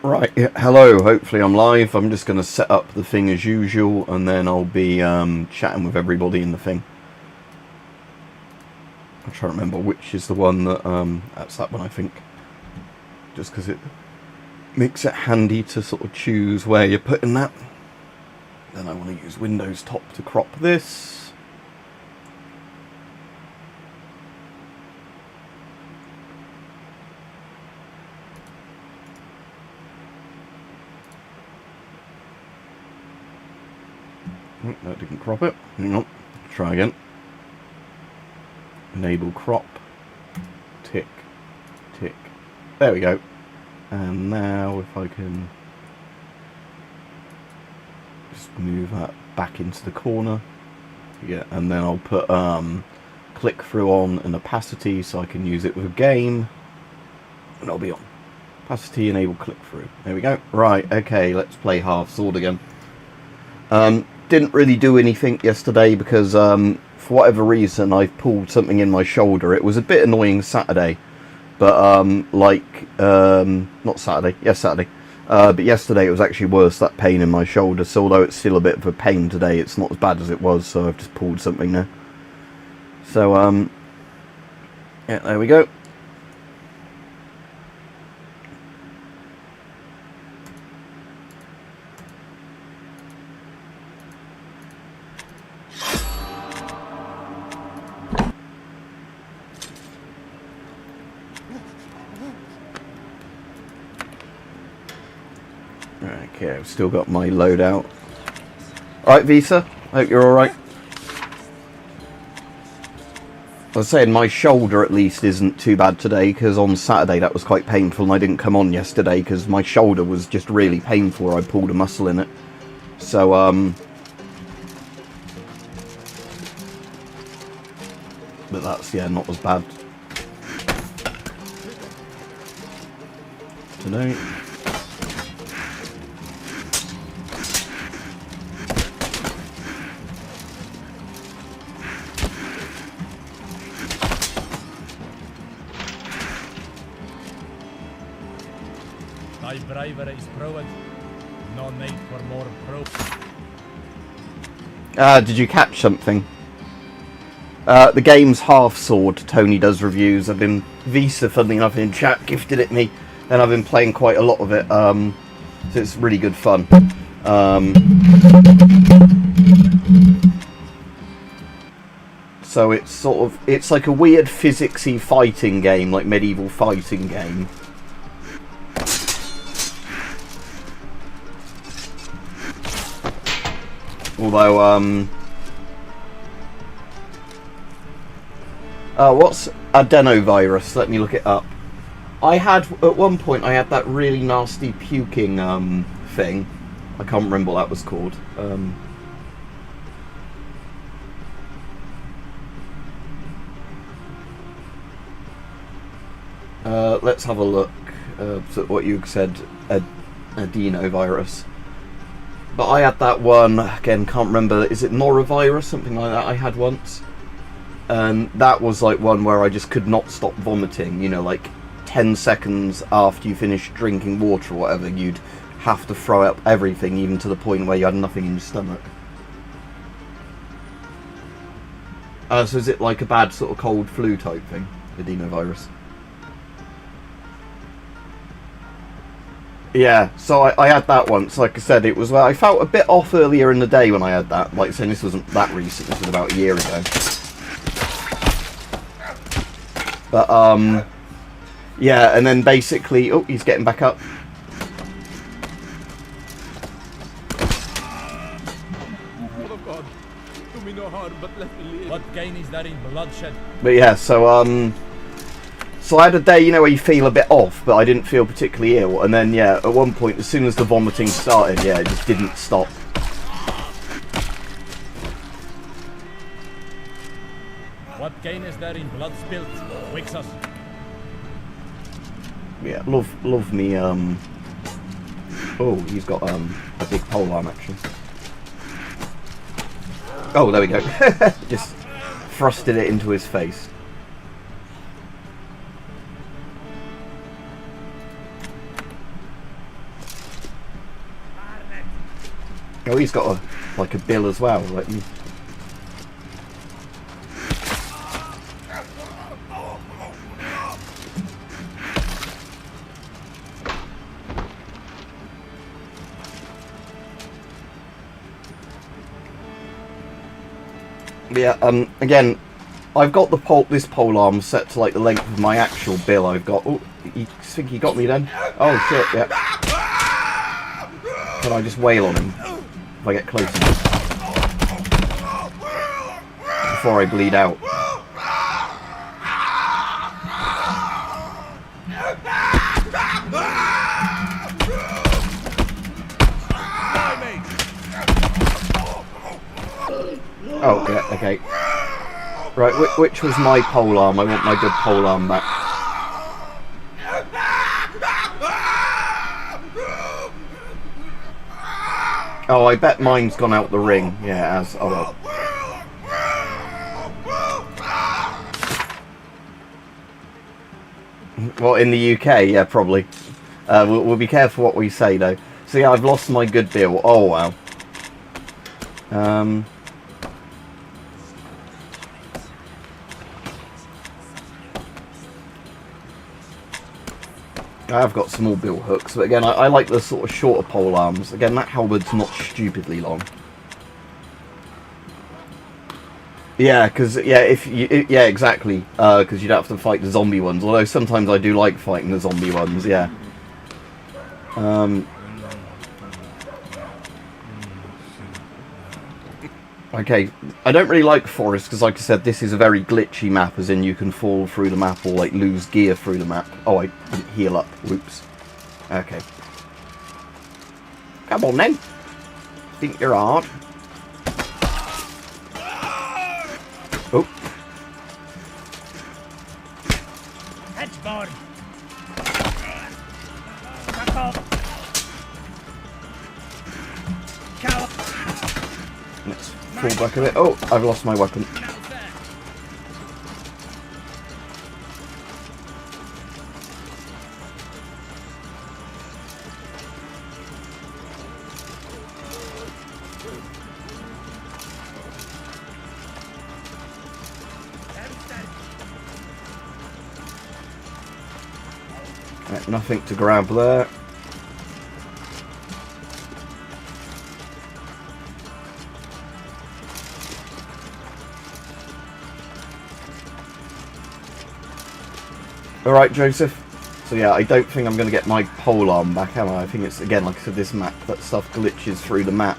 Right, yeah, hello, hopefully I'm live. I'm just going to set up the thing as usual and then I'll be chatting with everybody in the thing. I'm trying to remember which is the one that's that one I think. Just because it makes it handy to sort of choose where you're putting that. Then I want to use Windows Top to crop this. Oh, that didn't crop it. Hang on. Try again. Enable crop. Tick. Tick. There we go. And now if I can just move that back into the corner. Yeah, and then I'll put click through on and opacity so I can use it with a game. And I'll be on. Opacity, enable click through. There we go. Right, okay, let's play Half Sword again. Didn't really do anything yesterday because for whatever reason I've pulled something in my shoulder. It was a bit annoying Saturday, but not Saturday, yes Saturday, but yesterday it was actually worse, that pain in my shoulder. So although it's still a bit of a pain today, it's not as bad as it was, so I've just pulled something now. So yeah, there we go. Okay, I've still got my loadout. Alright, Visa, hope you're alright. I was saying my shoulder at least isn't too bad today, because on Saturday that was quite painful and I didn't come on yesterday because my shoulder was just really painful. I pulled a muscle in it. So, but that's, yeah, not as bad today. Bravery is proved. No need for more proof. Did you catch something? The game's Half Sword. Tony does reviews. I've been Visa, funnily enough, in chat gifted it me, and I've been playing quite a lot of it. So it's really good fun. So it's like a weird physicsy fighting game, like medieval fighting game. Although, what's adenovirus? Let me look it up. At one point, I had that really nasty puking, thing. I can't remember what that was called. Let's have a look at what you said, adenovirus. But I had that one, again, can't remember, is it norovirus, something like that I had once? And that was like one where I just could not stop vomiting, you know, like 10 seconds after you finished drinking water or whatever, you'd have to throw up everything, even to the point where you had nothing in your stomach. So is it like a bad sort of cold flu type thing, adenovirus? Yeah, so I had that once. Like I said, it was, I felt a bit off earlier in the day when I had that. Like saying this wasn't that recent, this was about a year ago. But, yeah, and then basically, oh, he's getting back up. Oh God, do me no harm, but let me live. What gain is there in bloodshed? But yeah, so I had a day, you know, where you feel a bit off, but I didn't feel particularly ill. And then, yeah, at one point, as soon as the vomiting started, yeah, it just didn't stop. What gain is there in blood spilt? Wakes us. Yeah, love me, oh, he's got, a big polearm, actually. Oh, there we go. Just thrusted it into his face. Oh, he's got like a bill as well. Like you. Yeah. Again, I've got this pole arm set to like the length of my actual bill. I've got. Oh, you think he got me then? Oh shit! Yeah. Can I just wail on him if I get close enough before I bleed out? Oh yeah. Okay. Right. Which was my pole arm? I want my good pole arm back. Oh, I bet mine's gone out the ring. Yeah, as oh well. Well, in the UK, yeah, probably. We'll be careful what we say though. So yeah, I've lost my good bill. Oh wow. I've got small bill hooks, but again, I like the sort of shorter pole arms. Again, that halberd's not stupidly long. Yeah, because yeah, exactly. Because you'd have to fight the zombie ones. Although sometimes I do like fighting the zombie ones. Yeah. Okay, I don't really like Forest because, like I said, this is a very glitchy map, as in you can fall through the map or like lose gear through the map. Oh, I didn't heal up. Whoops. Okay. Come on then. Think you're hard. Oh. Let's fall back a bit. Oh, I've lost my weapon. Right, nothing to grab there. Alright, Joseph. So yeah, I don't think I'm going to get my pole arm back, am I? I think it's, again, like I said, this map, that stuff glitches through the map.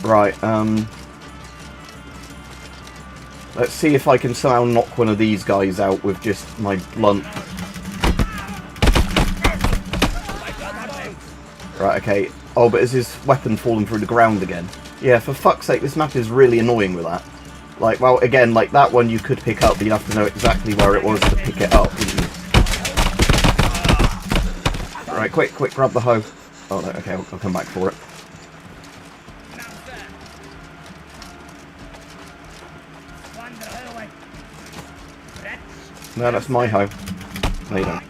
Right, let's see if I can somehow knock one of these guys out with just my blunt. Right, okay. Oh, but is his weapon falling through the ground again? Yeah, for fuck's sake, this map is really annoying with that. Like, well, again, like that one you could pick up, but you'd have to know exactly where it was to pick it up, wouldn't you? Right, quick, grab the hoe. Oh, no, okay, I'll come back for it. No, that's my hoe. No, you don't.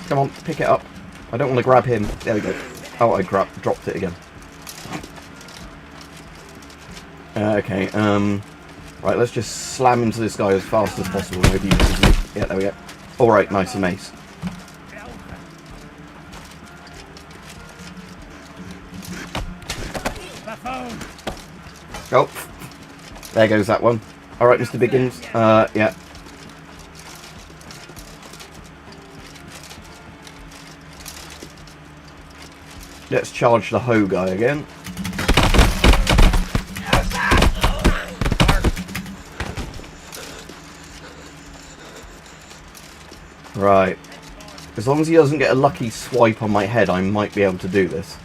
Come on, pick it up. I don't want to grab him. There we go. Oh, I dropped it again. Okay, right, let's just slam into this guy as fast as possible. Maybe yeah, there we go. Alright, nice and ace. Oh, there goes that one. Alright, Mr. Biggins. Yeah. Let's charge the hoe guy again. Right. As long as he doesn't get a lucky swipe on my head, I might be able to do this.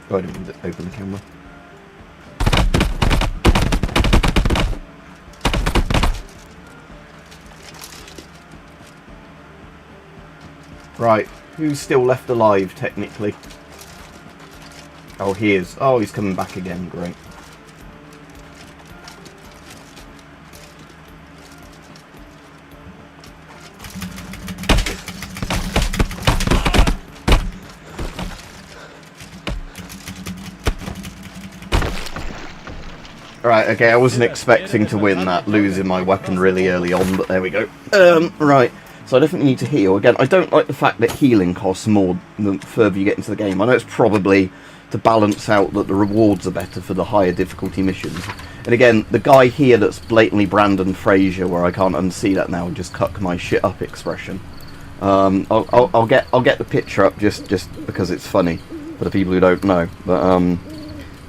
Oh, I didn't mean to open the camera. Right. Who's still left alive, technically? Oh, he is. Oh, he's coming back again. Great. Right, okay, I wasn't expecting to win that, losing my weapon really early on, but there we go. Right, so I definitely need to heal. Again, I don't like the fact that healing costs more the further you get into the game. I know it's probably to balance out that the rewards are better for the higher difficulty missions. And again, the guy here that's blatantly Brandon Fraser, where I can't unsee that now and just cuck my shit up expression. I'll get the picture up just because it's funny for the people who don't know. But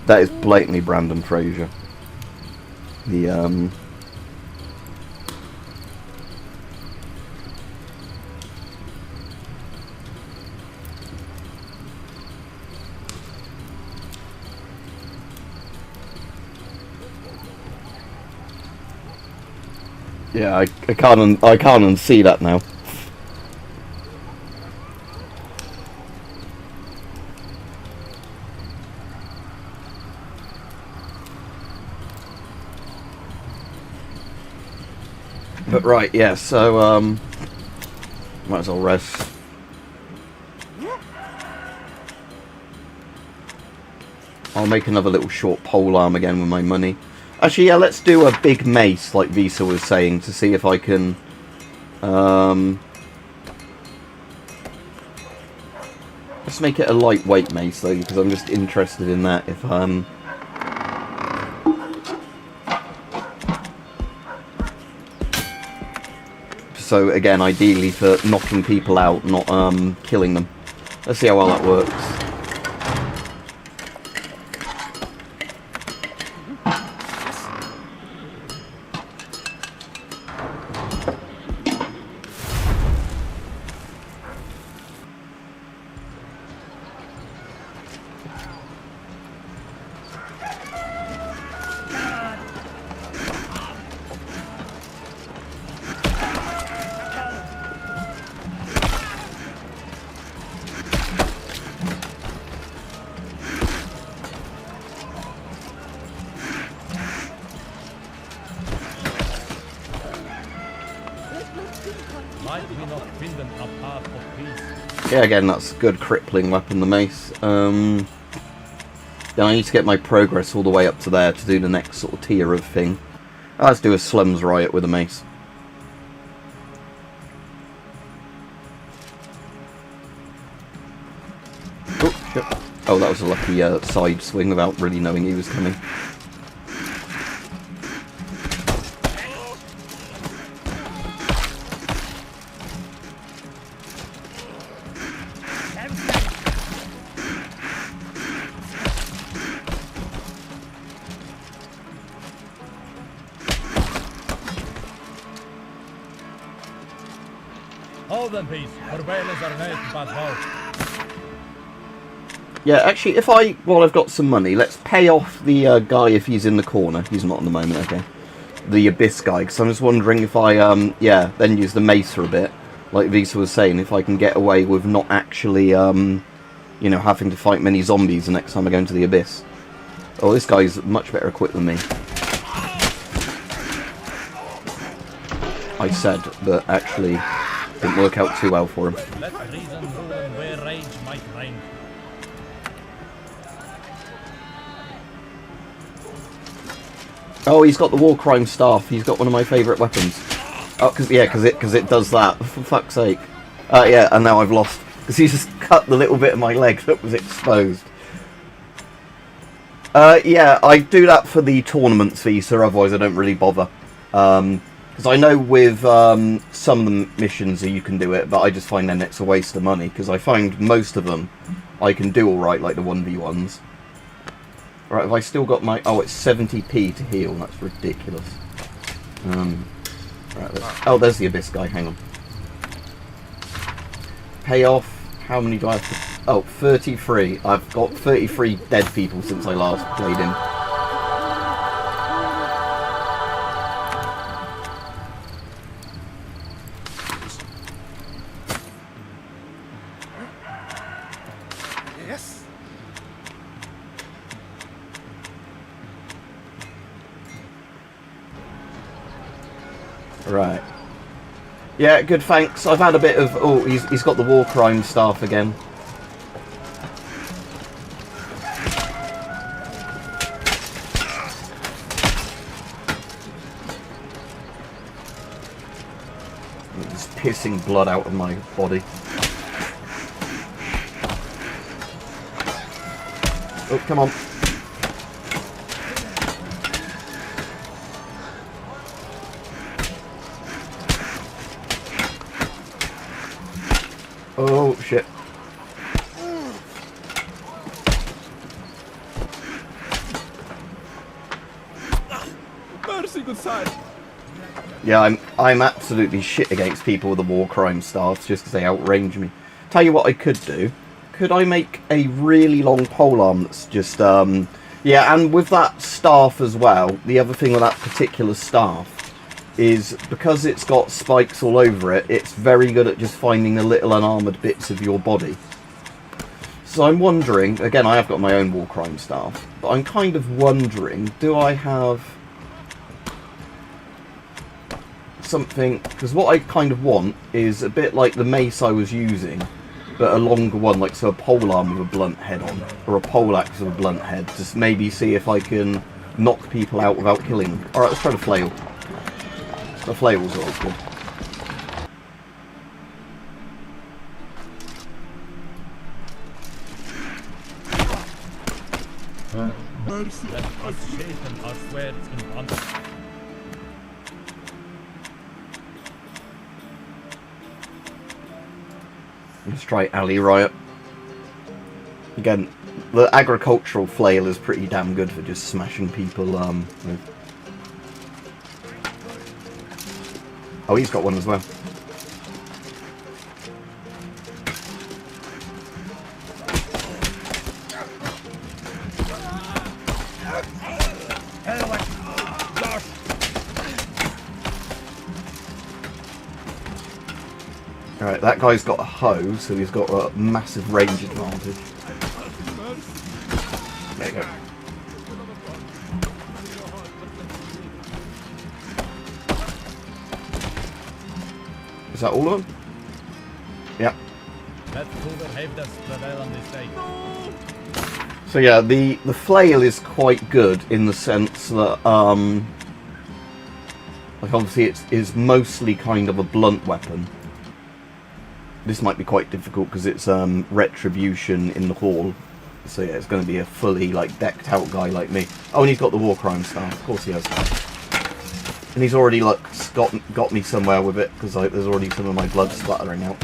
that is blatantly Brandon Fraser. The yeah, I can't unsee that now. But right, yeah, so might as well rest. I'll make another little short pole arm again with my money. Actually, yeah, let's do a big mace, like Visa was saying, to see if I can... let's make it a lightweight mace, though, because I'm just interested in that. If so, again, ideally for knocking people out, not killing them. Let's see how well that works. Yeah, again, that's a good crippling weapon, the mace. Then I need to get my progress all the way up to there to do the next sort of tier of thing. Let's do a Slums Riot with a mace. Oh, shit. Oh, that was a lucky side swing without really knowing he was coming. Yeah, actually, while I've got some money, let's pay off the guy if he's in the corner. He's not in the moment, okay. The Abyss guy, because I'm just wondering if I, then use the mace for a bit. Like Visa was saying, if I can get away with not actually, you know, having to fight many zombies the next time I go into the Abyss. Oh, this guy's much better equipped than me. I said, but actually didn't work out too well for him. Let reason rule and where rage might reign. Oh, he's got the war crime staff. He's got one of my favourite weapons. Oh, because it does that. For fuck's sake. Yeah, and now I've lost because he just cut the little bit of my leg that was exposed. Yeah, I do that for the tournaments Visa. Otherwise, I don't really bother. Because I know with some of the missions you can do it, but I just find then it's a waste of money. Because I find most of them I can do alright, like the 1v1s. Right, have I still got my... Oh, it's 70p to heal. That's ridiculous. Right, oh, there's the Abyss guy. Hang on. Pay off. How many do I have to... Oh, 33. I've got 33 dead people since I last played him. Right. Yeah, good, thanks. I've had a bit of... Oh, he's got the war crime staff again. pissing blood out of my body. Oh, come on. Oh, shit. Mercy, good side. Yeah, I'm absolutely shit against people with the war crime staffs just because they outrange me. Tell you what I could do. Could I make a really long polearm that's just, yeah, and with that staff as well, the other thing with that particular staff is because it's got spikes all over it, it's very good at just finding the little unarmoured bits of your body. So I'm wondering, again, I have got my own war crime staff, but I'm kind of wondering, do I have something, because what I kind of want is a bit like the mace I was using, but a longer one, like so a polearm with a blunt head on, or a poleaxe with a blunt head, just maybe see if I can knock people out without killing them. Alright, let's try the flail. The flail's always good. Mercy. Let us shapen our swords in honor. Let's try Alley Riot. Again, the agricultural flail is pretty damn good for just smashing people with. Oh, he's got one as well. Alright, that guy's got a hoe, so he's got a massive range advantage. There you go. Is that all of them? Yeah. Let whoever have this prevail on this day. So yeah, the flail is quite good in the sense that, like obviously it is mostly kind of a blunt weapon. This might be quite difficult because it's retribution in the hall. So yeah, it's going to be a fully like decked out guy like me. Oh, and he's got the war crime staff. Of course he has that. And he's already like got me somewhere with it because like, there's already some of my blood splattering out.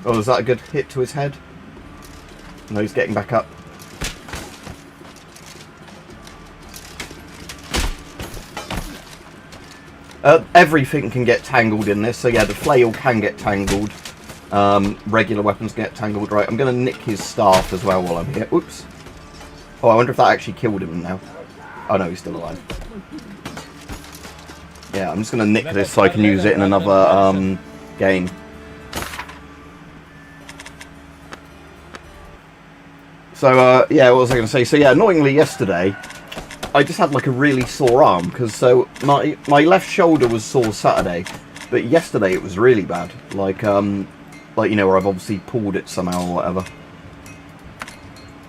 Oh, is that a good hit to his head? No, he's getting back up. Everything can get tangled in this, so yeah, the flail can get tangled. Regular weapons get tangled. Right, I'm going to nick his staff as well while I'm here. Oops. Oh, I wonder if that actually killed him now. Oh no, he's still alive. Yeah, I'm just going to nick this so I can use it in another game. So, yeah, what was I going to say? So, yeah, annoyingly yesterday, I just had, like, a really sore arm, because, so, my left shoulder was sore Saturday, but yesterday it was really bad. Like, you know, where I've obviously pulled it somehow or whatever.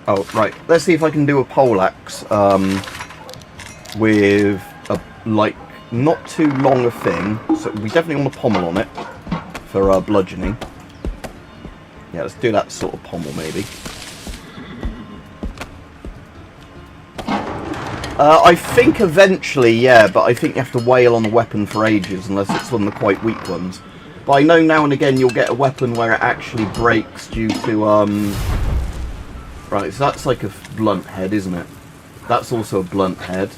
Oh, right, let's see if I can do a poleaxe, with, a, like, not too long a thing, so we definitely want a pommel on it, for, bludgeoning. Yeah, let's do that sort of pommel, maybe. I think eventually, yeah, but I think you have to wail on a weapon for ages, unless it's one of the quite weak ones. But I know now and again you'll get a weapon where it actually breaks due to, Right, so that's like a blunt head, isn't it? That's also a blunt head.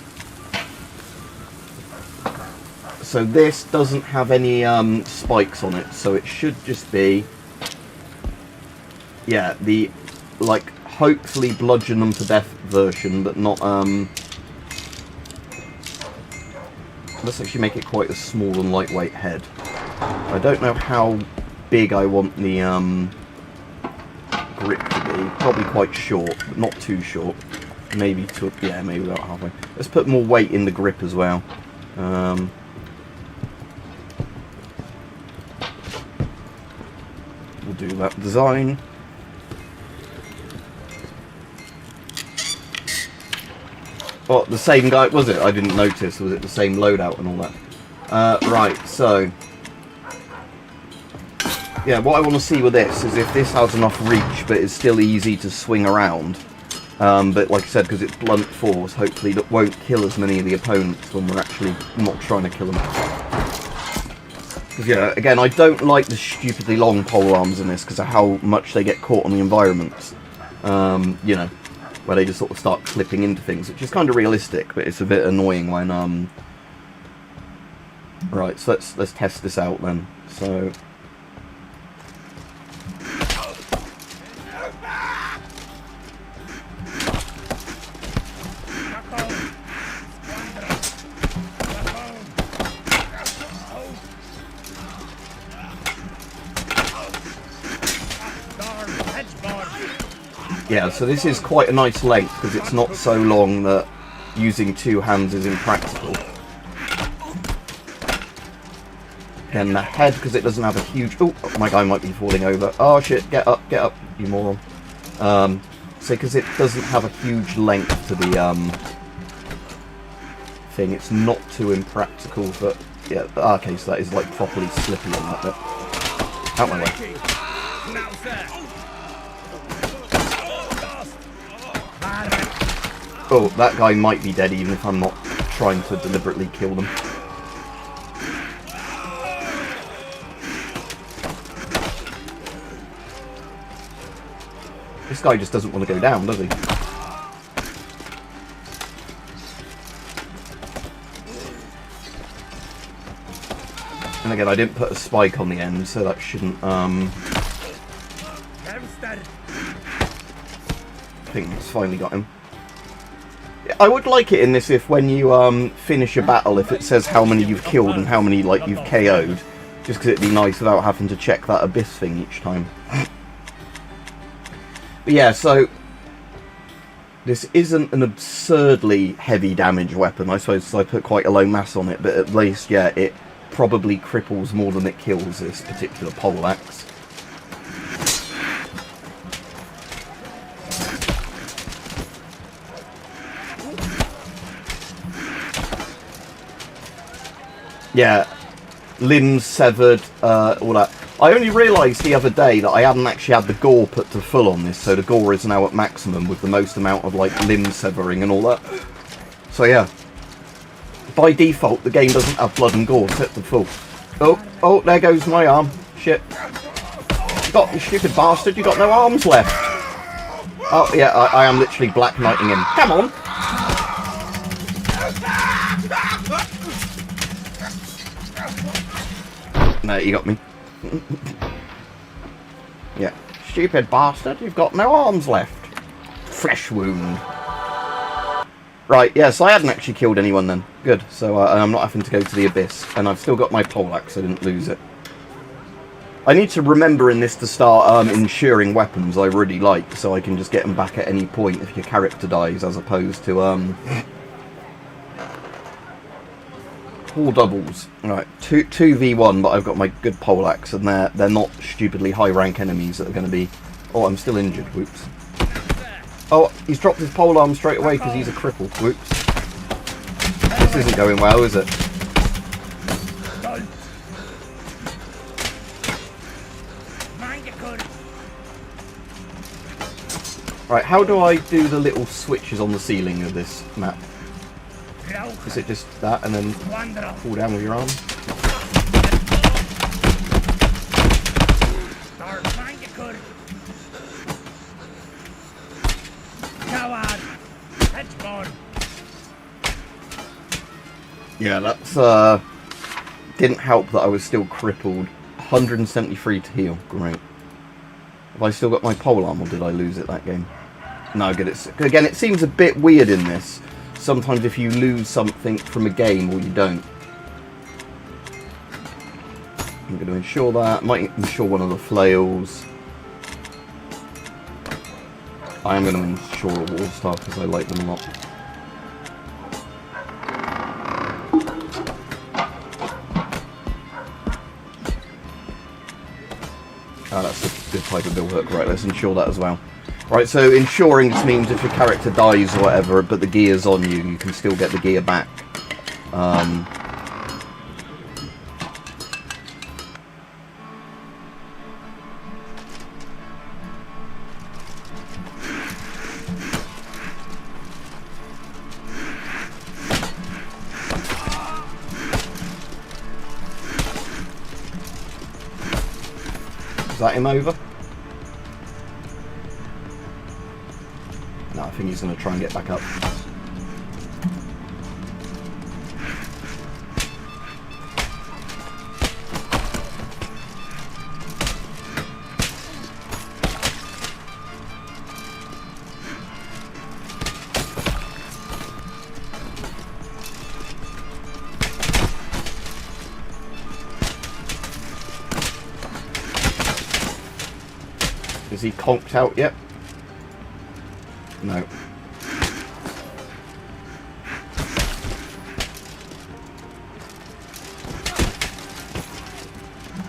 So this doesn't have any, spikes on it, so it should just be... Yeah, the, like, hopefully bludgeon them to death version, but not, Let's actually make it quite a small and lightweight head. I don't know how big I want the grip to be. Probably quite short, but not too short. Maybe to, yeah, maybe about halfway. Let's put more weight in the grip as well. We'll do that design. Oh, the same guy, was it? I didn't notice. Was it the same loadout and all that? Right, so... yeah, what I want to see with this is if this has enough reach, but it's still easy to swing around. But like I said, because it's blunt force, hopefully that won't kill as many of the opponents when we're actually not trying to kill them. Because, yeah, again, I don't like the stupidly long pole arms in this because of how much they get caught on the environments. You know, where they just sort of start clipping into things, which is kind of realistic, but it's a bit annoying when... Right, so let's test this out then. So... yeah, so this is quite a nice length because it's not so long that using two hands is impractical. Again, the head, because it doesn't have a huge... oh, my guy might be falling over. Oh shit, get up, you moron. So because it doesn't have a huge length to the thing, it's not too impractical, but yeah, okay, so that is like properly slippy on that bit. Out my way. Oh, that guy might be dead even if I'm not trying to deliberately kill them. This guy just doesn't want to go down, does he? And again, I didn't put a spike on the end, so that shouldn't, I think it's finally got him. I would like it in this if when you finish a battle, if it says how many you've killed and how many like you've KO'd, just because it'd be nice without having to check that abyss thing each time. But yeah, so this isn't an absurdly heavy damage weapon. I suppose I put quite a low mass on it, but at least, yeah, it probably cripples more than it kills, this particular poleaxe. Yeah, limbs severed, all that. I only realised the other day that I hadn't actually had the gore put to full on this, so the gore is now at maximum with the most amount of like limb severing and all that. So yeah, by default the game doesn't have blood and gore set to full. Oh, there goes my arm. Shit. You stupid bastard, you got no arms left. Oh yeah, I am literally Black Knighting him. Come on! No, you got me. Yeah. Stupid bastard, you've got no arms left. Flesh wound. Right, yeah, so I hadn't actually killed anyone then. Good, so I'm not having to go to the abyss. And I've still got my poleaxe, I didn't lose it. I need to remember in this to start insuring weapons I really like, so I can just get them back at any point if your character dies, as opposed to, All doubles. Right, 2v1, but I've got my good poleaxe, and they're not stupidly high-rank enemies that are going to be... oh, I'm still injured. Whoops. Oh, he's dropped his polearm straight away because he's a cripple. Whoops. This isn't going well, is it? Right, how do I do the little switches on the ceiling of this map? Is it just that and then pull down with your arm? Yeah, that's didn't help that I was still crippled. 173 to heal, great. Have I still got my polearm or did I lose it that game? No, good. Again, it seems a bit weird in this. Sometimes if you lose something from a game or you don't. I'm going to ensure that. Might ensure one of the flails. I am going to ensure a wall star because I like them a lot. Oh, that's Good type of bill hook. Right, let's ensure that as well. Right, so ensuring just means if your character dies or whatever, but the gear's on you, you can still get the gear back. Is that him over? No, I think he's going to try and get back up. Is he conked out yet? No.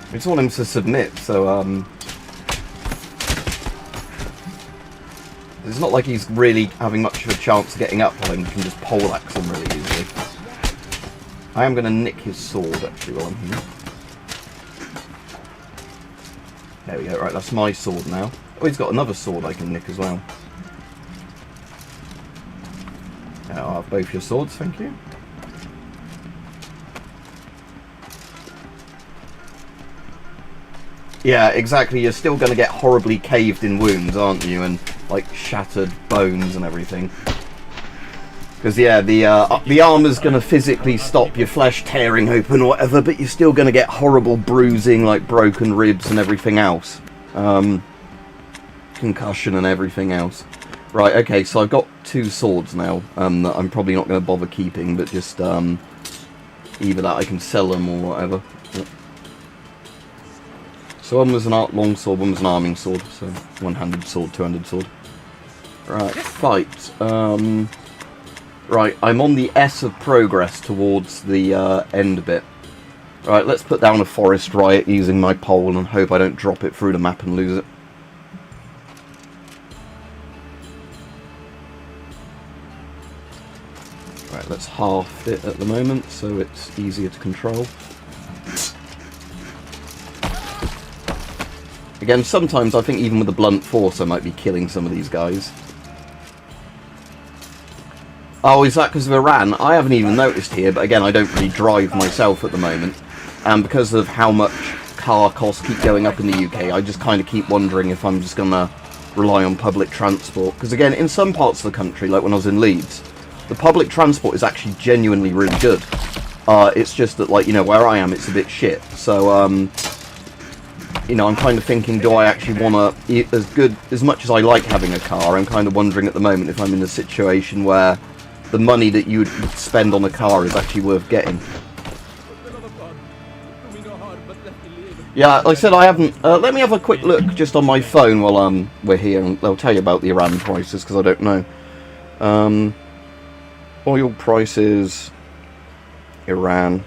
I just want him to submit, so it's not like he's really having much of a chance of getting up while you can just poleaxe him really easily. I am going to nick his sword actually while I'm here. There we go, right, that's my sword now. Oh, he's got another sword I can nick as well. I'll have both your swords, thank you. Yeah, exactly, you're still going to get horribly caved in wounds, aren't you? And, like, shattered bones and everything. Because, yeah, the armour's going to physically stop your flesh tearing open or whatever, but you're still going to get horrible bruising, like broken ribs and everything else. Concussion and everything else. Right, okay, so I've got 2 swords now that I'm probably not going to bother keeping, but just either that I can sell them or whatever. Yep. So one was an long sword, one was an arming sword, so one-handed sword, two-handed sword. Right, fight. Right, I'm on the S of progress towards the end bit. Right, let's put down a forest riot using my pole and hope I don't drop it through the map and lose it. Right, let's half it at the moment so it's easier to control. Again, sometimes I think even with a blunt force I might be killing some of these guys. Oh, is that because of Iran? I haven't even noticed here, but again, I don't really drive myself at the moment. And because of how much car costs keep going up in the UK, I just kind of keep wondering if I'm just going to rely on public transport. Because again, in some parts of the country, like when I was in Leeds, the public transport is actually genuinely really good. It's just that, like, you know, where I am, it's a bit shit. So, you know, I'm kind of thinking, do I actually want to, as much as I like having a car, I'm kind of wondering at the moment if I'm in a situation where the money that you would spend on a car is actually worth getting. Yeah, like I said, I haven't, let me have a quick look just on my phone while we're here, and I'll tell you about the Iran prices, because I don't know. Oil prices, Iran.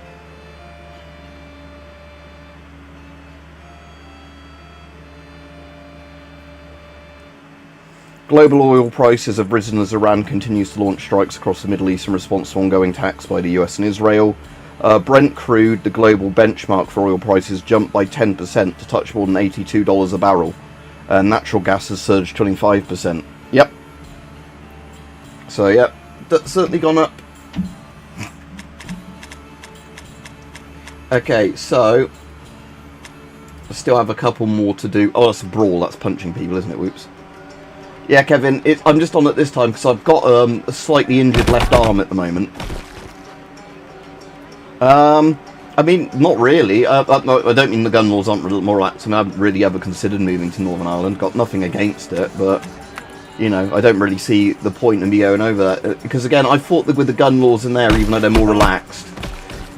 Global oil prices have risen as Iran continues to launch strikes across the Middle East in response to ongoing attacks by the US and Israel. Brent crude, the global benchmark for oil prices, jumped by 10% to touch more than $82 a barrel. Natural gas has surged 25%. Yep. So, yep, that's certainly gone up. Okay, so I still have a couple more to do. Oh, that's a brawl. That's punching people, isn't it? Whoops. Yeah, Kevin, I'm just on at this time because I've got a slightly injured left arm at the moment. I mean, not really. I don't mean the gun laws aren't more relaxed. I mean, I haven't really ever considered moving to Northern Ireland. Got nothing against it, but, you know, I don't really see the point in me going over that. Because, again, I thought that with the gun laws in there, even though they're more relaxed,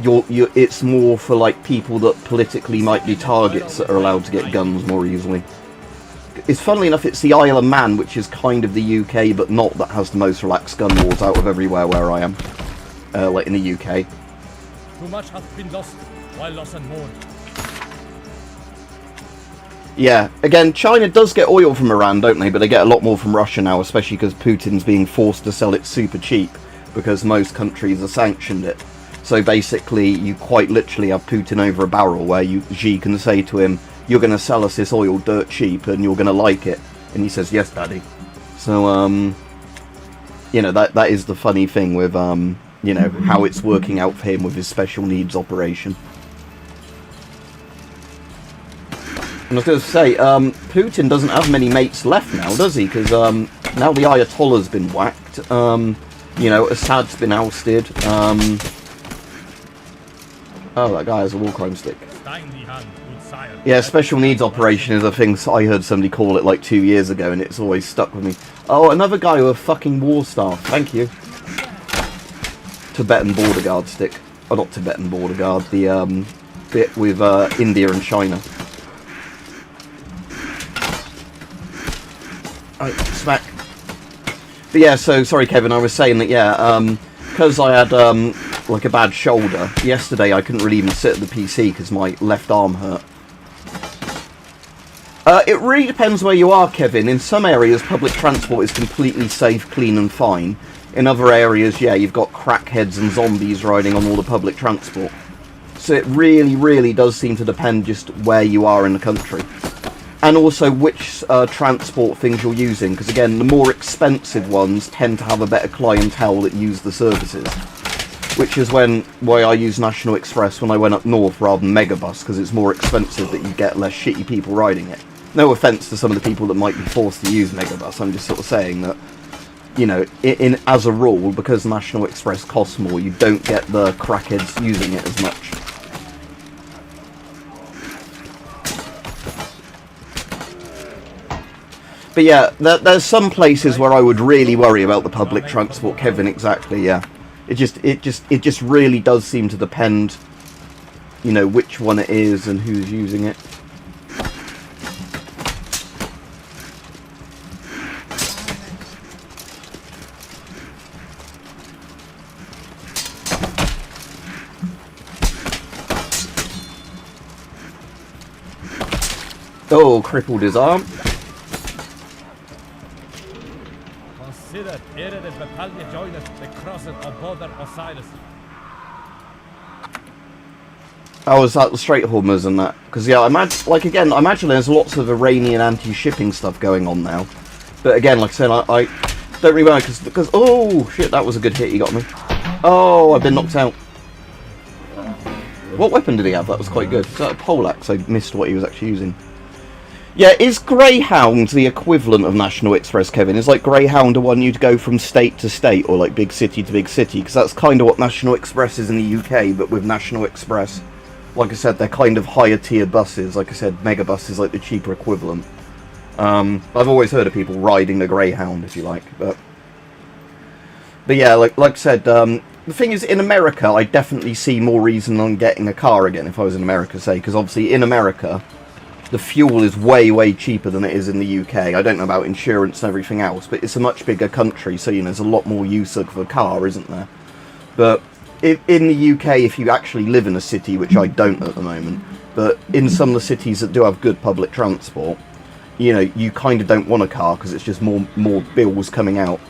it's more for, like, people that politically might be targets that are allowed to get guns more easily. It's funnily enough, it's the Isle of Man, which is kind of the UK, but not, that has the most relaxed gun laws out of everywhere where I am, like in the UK. Too much hath been lost, while loss and mourn. Yeah, again, China does get oil from Iran, don't they? But they get a lot more from Russia now, especially because Putin's being forced to sell it super cheap because most countries have sanctioned it. So basically, you quite literally have Putin over a barrel where Xi can say to him, you're going to sell us this oil dirt cheap and you're going to like it. And he says, yes, daddy. So, you know, that is the funny thing with, you know, how it's working out for him with his special needs operation. And I was going to say, Putin doesn't have many mates left now, does he? Because now the Ayatollah's been whacked. You know, Assad's been ousted. Oh, that guy has a war crime stick. Yeah, special needs operation is a thing I heard somebody call it like 2 years ago, and it's always stuck with me. Oh, another guy with a fucking war staff. Thank you. Tibetan border guard stick. Oh, not Tibetan border guard. The bit with India and China. Oh, smack. But yeah, so sorry, Kevin. I was saying that because I had like a bad shoulder yesterday, I couldn't really even sit at the PC because my left arm hurt. It really depends where you are, Kevin. In some areas, public transport is completely safe, clean and fine. In other areas, yeah, you've got crackheads and zombies riding on all the public transport. So it really, really does seem to depend just where you are in the country. And also which transport things you're using. Because again, the more expensive ones tend to have a better clientele that use the services. Which is why I use National Express when I went up north rather than Megabus. Because it's more expensive that you get less shitty people riding it. No offence to some of the people that might be forced to use Megabus. I'm just sort of saying that, you know, as a rule, because National Express costs more, you don't get the crackheads using it as much. But yeah, there's some places where I would really worry about the public transport, Kevin. Exactly, yeah. It just really does seem to depend, you know, which one it is and who's using it. Oh, crippled his arm. Consider ere the battalion joineth the crossing of border Osiris. Oh, is that the straight Hormuz and that? Because yeah, I imagine there's lots of Iranian anti-shipping stuff going on now. But again, like I said, I don't really know because oh shit, that was a good hit. He got me. Oh, I've been knocked out. What weapon did he have? That was quite good. Was that a poleaxe? I missed what he was actually using. Yeah, is Greyhound the equivalent of National Express, Kevin? Is like Greyhound the one you'd go from state to state or like big city to big city? Because that's kind of what National Express is in the UK, but with National Express, like I said, they're kind of higher tier buses. Like I said, Megabus is like the cheaper equivalent. I've always heard of people riding the Greyhound, if you like. But yeah, like I said, the thing is, in America, I definitely see more reason on getting a car again if I was in America, say, because obviously in America, the fuel is way, way cheaper than it is in the UK. I don't know about insurance and everything else, but it's a much bigger country, so, you know, there's a lot more use of a car, isn't there? But in the UK, if you actually live in a city, which I don't at the moment, but in some of the cities that do have good public transport, you know, you kind of don't want a car because it's just more bills coming out.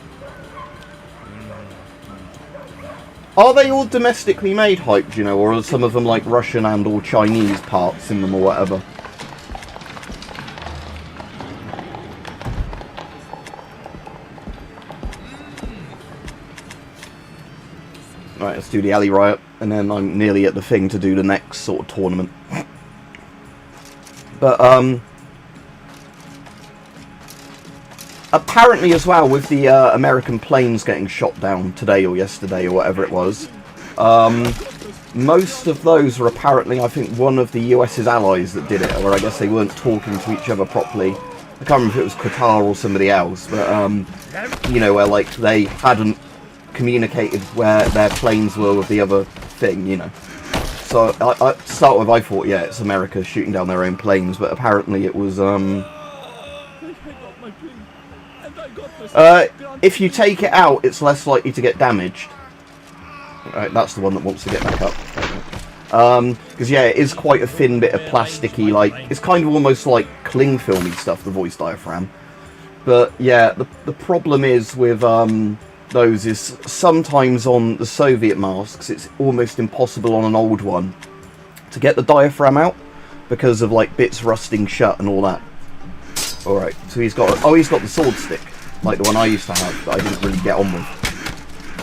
Are they all domestically made hype, do you know, or are some of them like Russian and or Chinese parts in them or whatever? Right, let's do the alley riot, and then I'm nearly at the thing to do the next sort of tournament. But, apparently as well, with the American planes getting shot down today or yesterday or whatever it was, most of those were apparently, I think, one of the US's allies that did it, or I guess they weren't talking to each other properly. I can't remember if it was Qatar or somebody else, but, you know, where, like, they hadn't communicated where their planes were with the other thing, you know. So, to start with, I thought, yeah, it's America shooting down their own planes, but apparently it was, if you take it out, it's less likely to get damaged. Right, that's the one that wants to get back up. Because yeah, it is quite a thin bit of plasticky, like, it's kind of almost like cling filmy stuff, the voice diaphragm. But yeah, the problem is with those is sometimes on the Soviet masks, it's almost impossible on an old one to get the diaphragm out because of like bits rusting shut and all that. Alright, so he's got the sword stick, like the one I used to have that I didn't really get on with.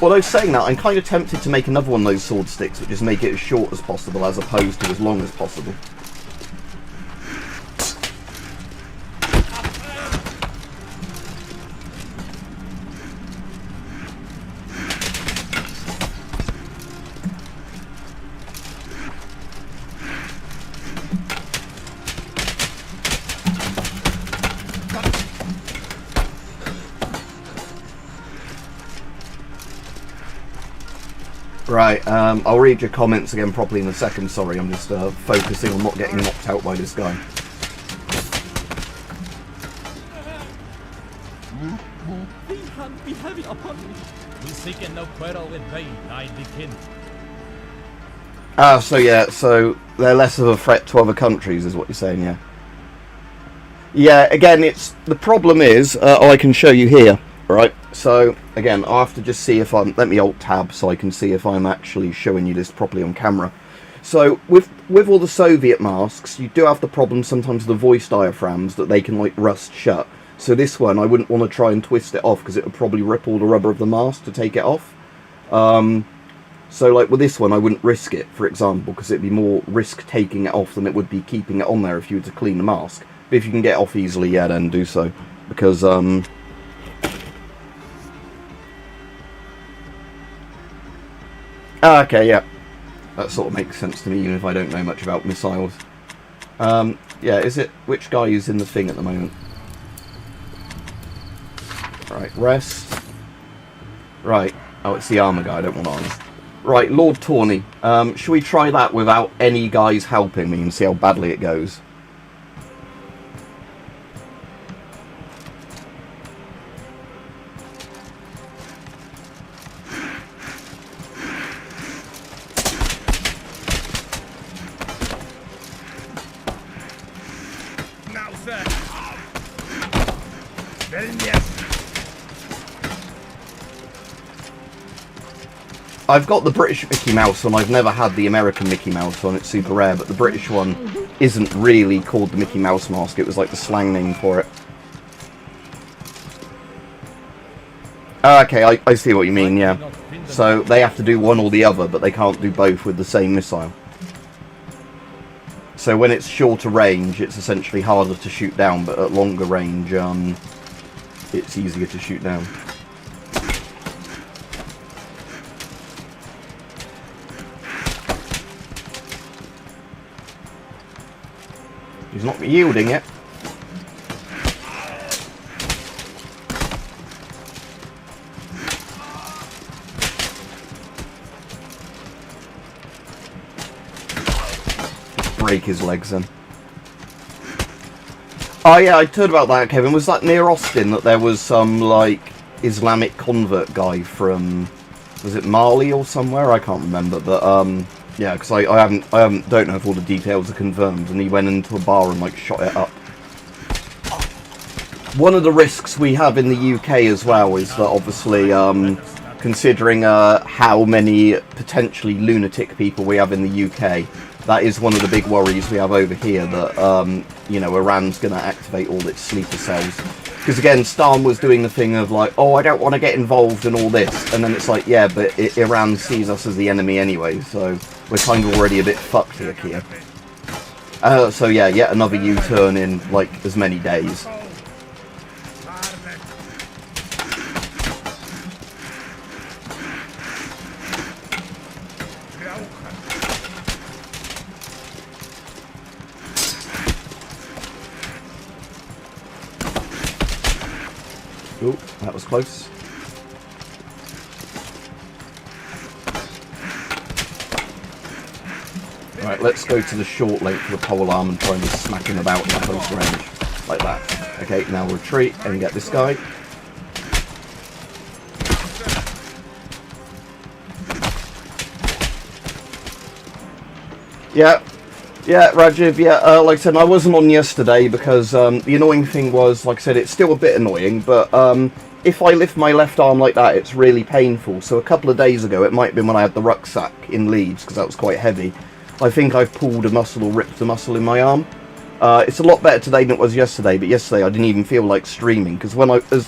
Although saying that, I'm kind of tempted to make another one of those sword sticks, but just make it as short as possible as opposed to as long as possible. Right, I'll read your comments again properly in a second, sorry, I'm just focusing on not getting knocked out by this guy. These hands be heavy upon me. We seek no quarrel with thee, thy kin. Ah, so yeah, so they're less of a threat to other countries, is what you're saying, yeah. Yeah, again, the problem is, I can show you here, right? So, again, I'll have to just see if let me Alt-Tab so I can see if I'm actually showing you this properly on camera. So, with all the Soviet masks, you do have the problem sometimes with the voice diaphragms that they can, like, rust shut. So this one, I wouldn't want to try and twist it off because it would probably rip all the rubber of the mask to take it off. So, like, with this one, I wouldn't risk it, for example, because it'd be more risk taking it off than it would be keeping it on there if you were to clean the mask. But if you can get it off easily, yeah, then do so. Because, okay, yeah. That sort of makes sense to me, even if I don't know much about missiles. Yeah, which guy is in the thing at the moment? Right, rest. Right. Oh, it's the armor guy, I don't want armor. Right, Lord Tawny. Should we try that without any guys helping me and see how badly it goes? Now, sir. Very yes. I've got the British Mickey Mouse on, I've never had the American Mickey Mouse on, it's super rare, but the British one isn't really called the Mickey Mouse mask, it was like the slang name for it. Okay, I see what you mean, yeah. So they have to do one or the other, but they can't do both with the same missile. So when it's shorter range, it's essentially harder to shoot down, but at longer range, it's easier to shoot down. He's not yielding it. Break his legs then. Oh yeah, I heard about that, Kevin. Was that near Austin that there was some, like, Islamic convert guy from, was it Mali or somewhere? I can't remember, but, yeah, because I don't know if all the details are confirmed, and he went into a bar and, like, shot it up. One of the risks we have in the UK as well is that, obviously, considering how many potentially lunatic people we have in the UK, that is one of the big worries we have over here, that, you know, Iran's going to activate all its sleeper cells. Because, again, Stalin was doing the thing of, like, oh, I don't want to get involved in all this. And then it's like, yeah, but Iran sees us as the enemy anyway, so we're kind of already a bit fucked here, Kia. So, yeah, yet another U-turn in, like, as many days. Oh, that was close. Right, let's go to the short length of the pole arm and try and just smack him about in close range. Like that. Okay, now retreat and get this guy. Yeah. Yeah, Rajiv, yeah, like I said, I wasn't on yesterday because the annoying thing was, like I said, it's still a bit annoying, but if I lift my left arm like that, it's really painful. So a couple of days ago, it might have been when I had the rucksack in Leeds, because that was quite heavy, I think I've pulled a muscle or ripped a muscle in my arm. It's a lot better today than it was yesterday, but yesterday I didn't even feel like streaming, because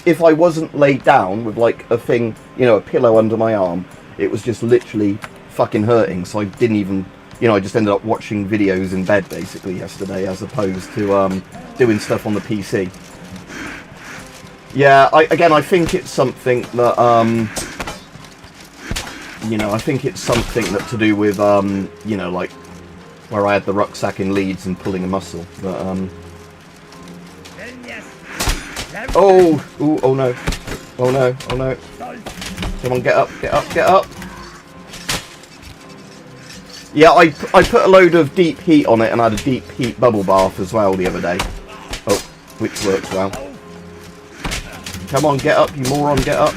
if I wasn't laid down with like a thing, you know, a pillow under my arm, it was just literally fucking hurting, so I didn't even... You know, I just ended up watching videos in bed, basically, yesterday, as opposed to doing stuff on the PC. Yeah, I think it's something that, you know, I think it's something that to do with, you know, like, where I had the rucksack in Leeds and pulling a muscle, but, oh no, oh no, oh no. Come on, get up, get up, get up. Yeah, I put a load of deep heat on it and had a deep heat bubble bath as well the other day. Oh, which works well. Come on, get up, you moron, get up.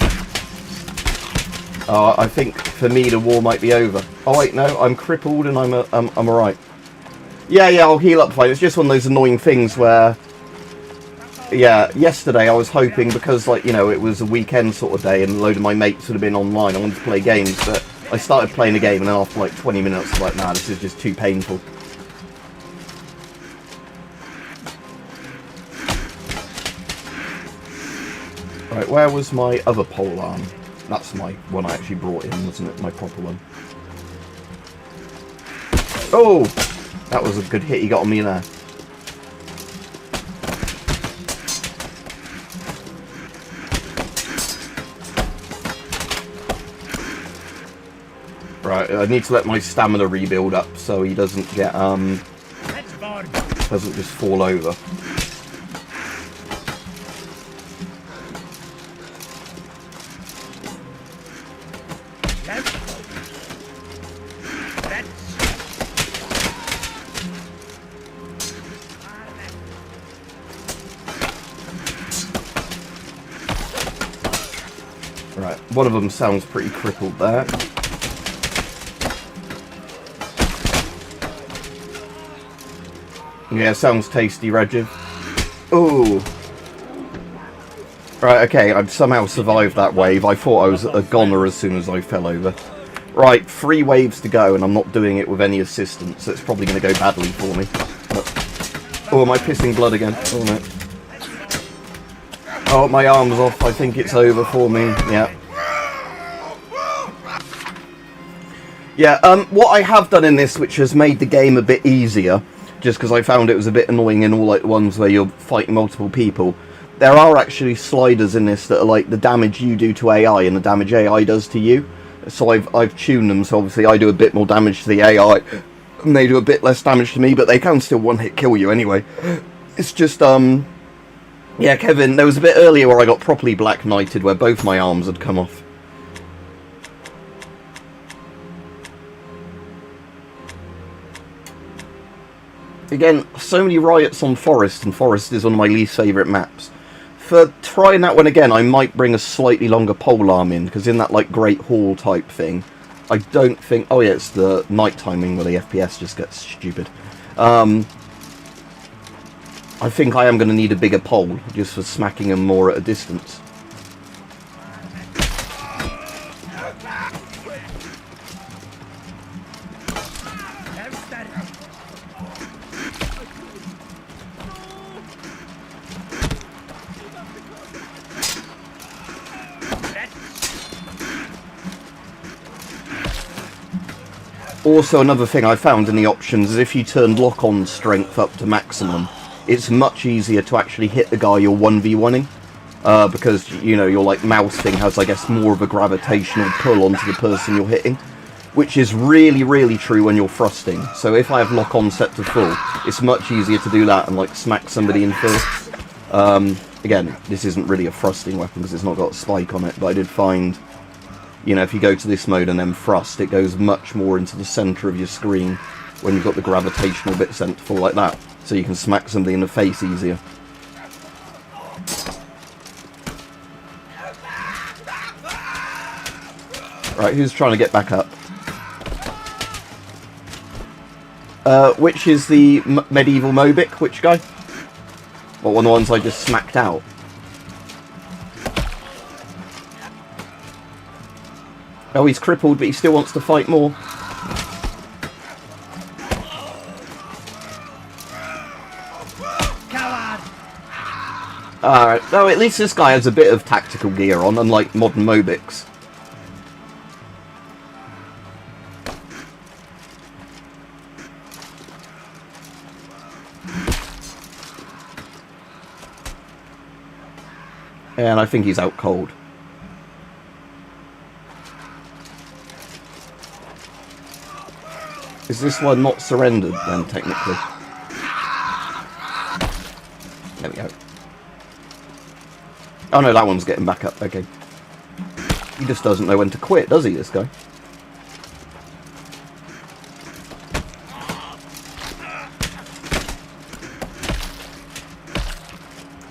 I think for me the war might be over. Oh wait, no, I'm crippled and I'm alright. Yeah, I'll heal up fine. It's just one of those annoying things where... Yeah, yesterday I was hoping, because, like, you know, it was a weekend sort of day and a load of my mates would have been online, I wanted to play games, but I started playing a game and then after like 20 minutes I was like, nah, this is just too painful. Right, where was my other pole arm? That's my one I actually brought in, wasn't it? My proper one. Oh! That was a good hit he got on me there. Right, I need to let my stamina rebuild up so he doesn't get, doesn't just fall over. Right, one of them sounds pretty crippled there. Yeah, sounds tasty, Rajiv. Ooh. Right, okay, I've somehow survived that wave. I thought I was a goner as soon as I fell over. Right, 3 waves to go, and I'm not doing it with any assistance, so it's probably going to go badly for me. But... Oh, am I pissing blood again? Oh, no. Oh, my arm's off. I think it's over for me. Yeah. Yeah, what I have done in this, which has made the game a bit easier, just because I found it was a bit annoying in all like the ones where you're fighting multiple people, there are actually sliders in this that are like the damage you do to AI and the damage AI does to you. So I've tuned them, so obviously I do a bit more damage to the AI, and they do a bit less damage to me, but they can still one-hit kill you anyway. It's just, yeah, Kevin, there was a bit earlier where I got properly Black Knighted, where both my arms had come off. Again, so many riots on Forest, and Forest is one of my least favourite maps. For trying that one again, I might bring a slightly longer polearm in, because in that, like, Great Hall type thing, I don't think... Oh yeah, it's the night timing where the FPS just gets stupid. I think I am going to need a bigger pole, just for smacking them more at a distance. Also, another thing I found in the options is if you turn lock-on strength up to maximum, it's much easier to actually hit the guy you're 1v1ing, because, you know, your, like, mouse thing has, I guess, more of a gravitational pull onto the person you're hitting, which is really, really true when you're thrusting. So if I have lock-on set to full, it's much easier to do that and, like, smack somebody in first. Again, this isn't really a thrusting weapon because it's not got a spike on it, but I did find... You know, if you go to this mode and then thrust, it goes much more into the centre of your screen when you've got the gravitational bit sent to full like that. So you can smack somebody in the face easier. Right, who's trying to get back up? Which is the medieval Mobic? Which guy? What, one of the ones I just smacked out? Oh, he's crippled, but he still wants to fight more. Alright, no, at least this guy has a bit of tactical gear on, unlike modern Mobics. And I think he's out cold. Is this one not surrendered then, technically? There we go. Oh no, that one's getting back up, okay. He just doesn't know when to quit, does he, this guy?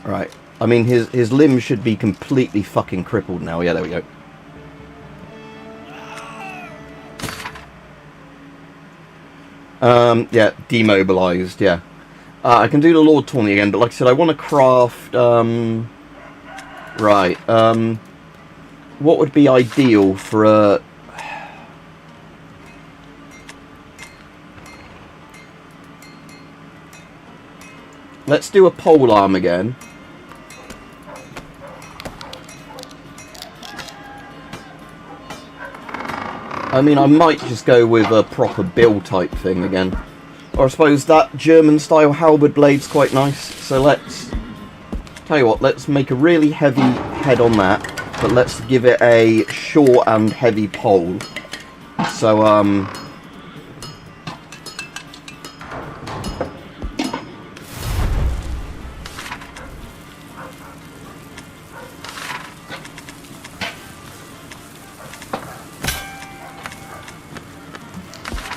Right. I mean, his limbs should be completely fucking crippled now. Yeah, there we go. Yeah, demobilized, yeah. I can do the Lord Tawny again, but like I said, I want to craft, right, what would be ideal for a... Let's do a pole arm again. I mean, I might just go with a proper bill type thing again. Or I suppose that German style halberd blade's quite nice. So let's, tell you what, let's make a really heavy head on that. But let's give it a short and heavy pole. So,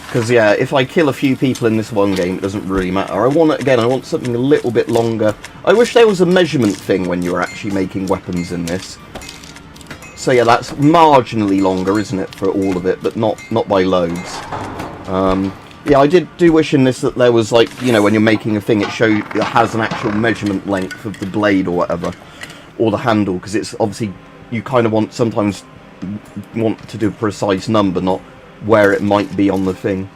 because, yeah, if I kill a few people in this one game, it doesn't really matter. I want it, again, I want something a little bit longer. I wish there was a measurement thing when you're actually making weapons in this. So, yeah, that's marginally longer, isn't it, for all of it, but not by loads. Yeah, I do wish in this that there was, like, you know, when you're making a thing, it has an actual measurement length of the blade or whatever, or the handle, because it's obviously, you kind of sometimes want to do a precise number, not where it might be on the thing.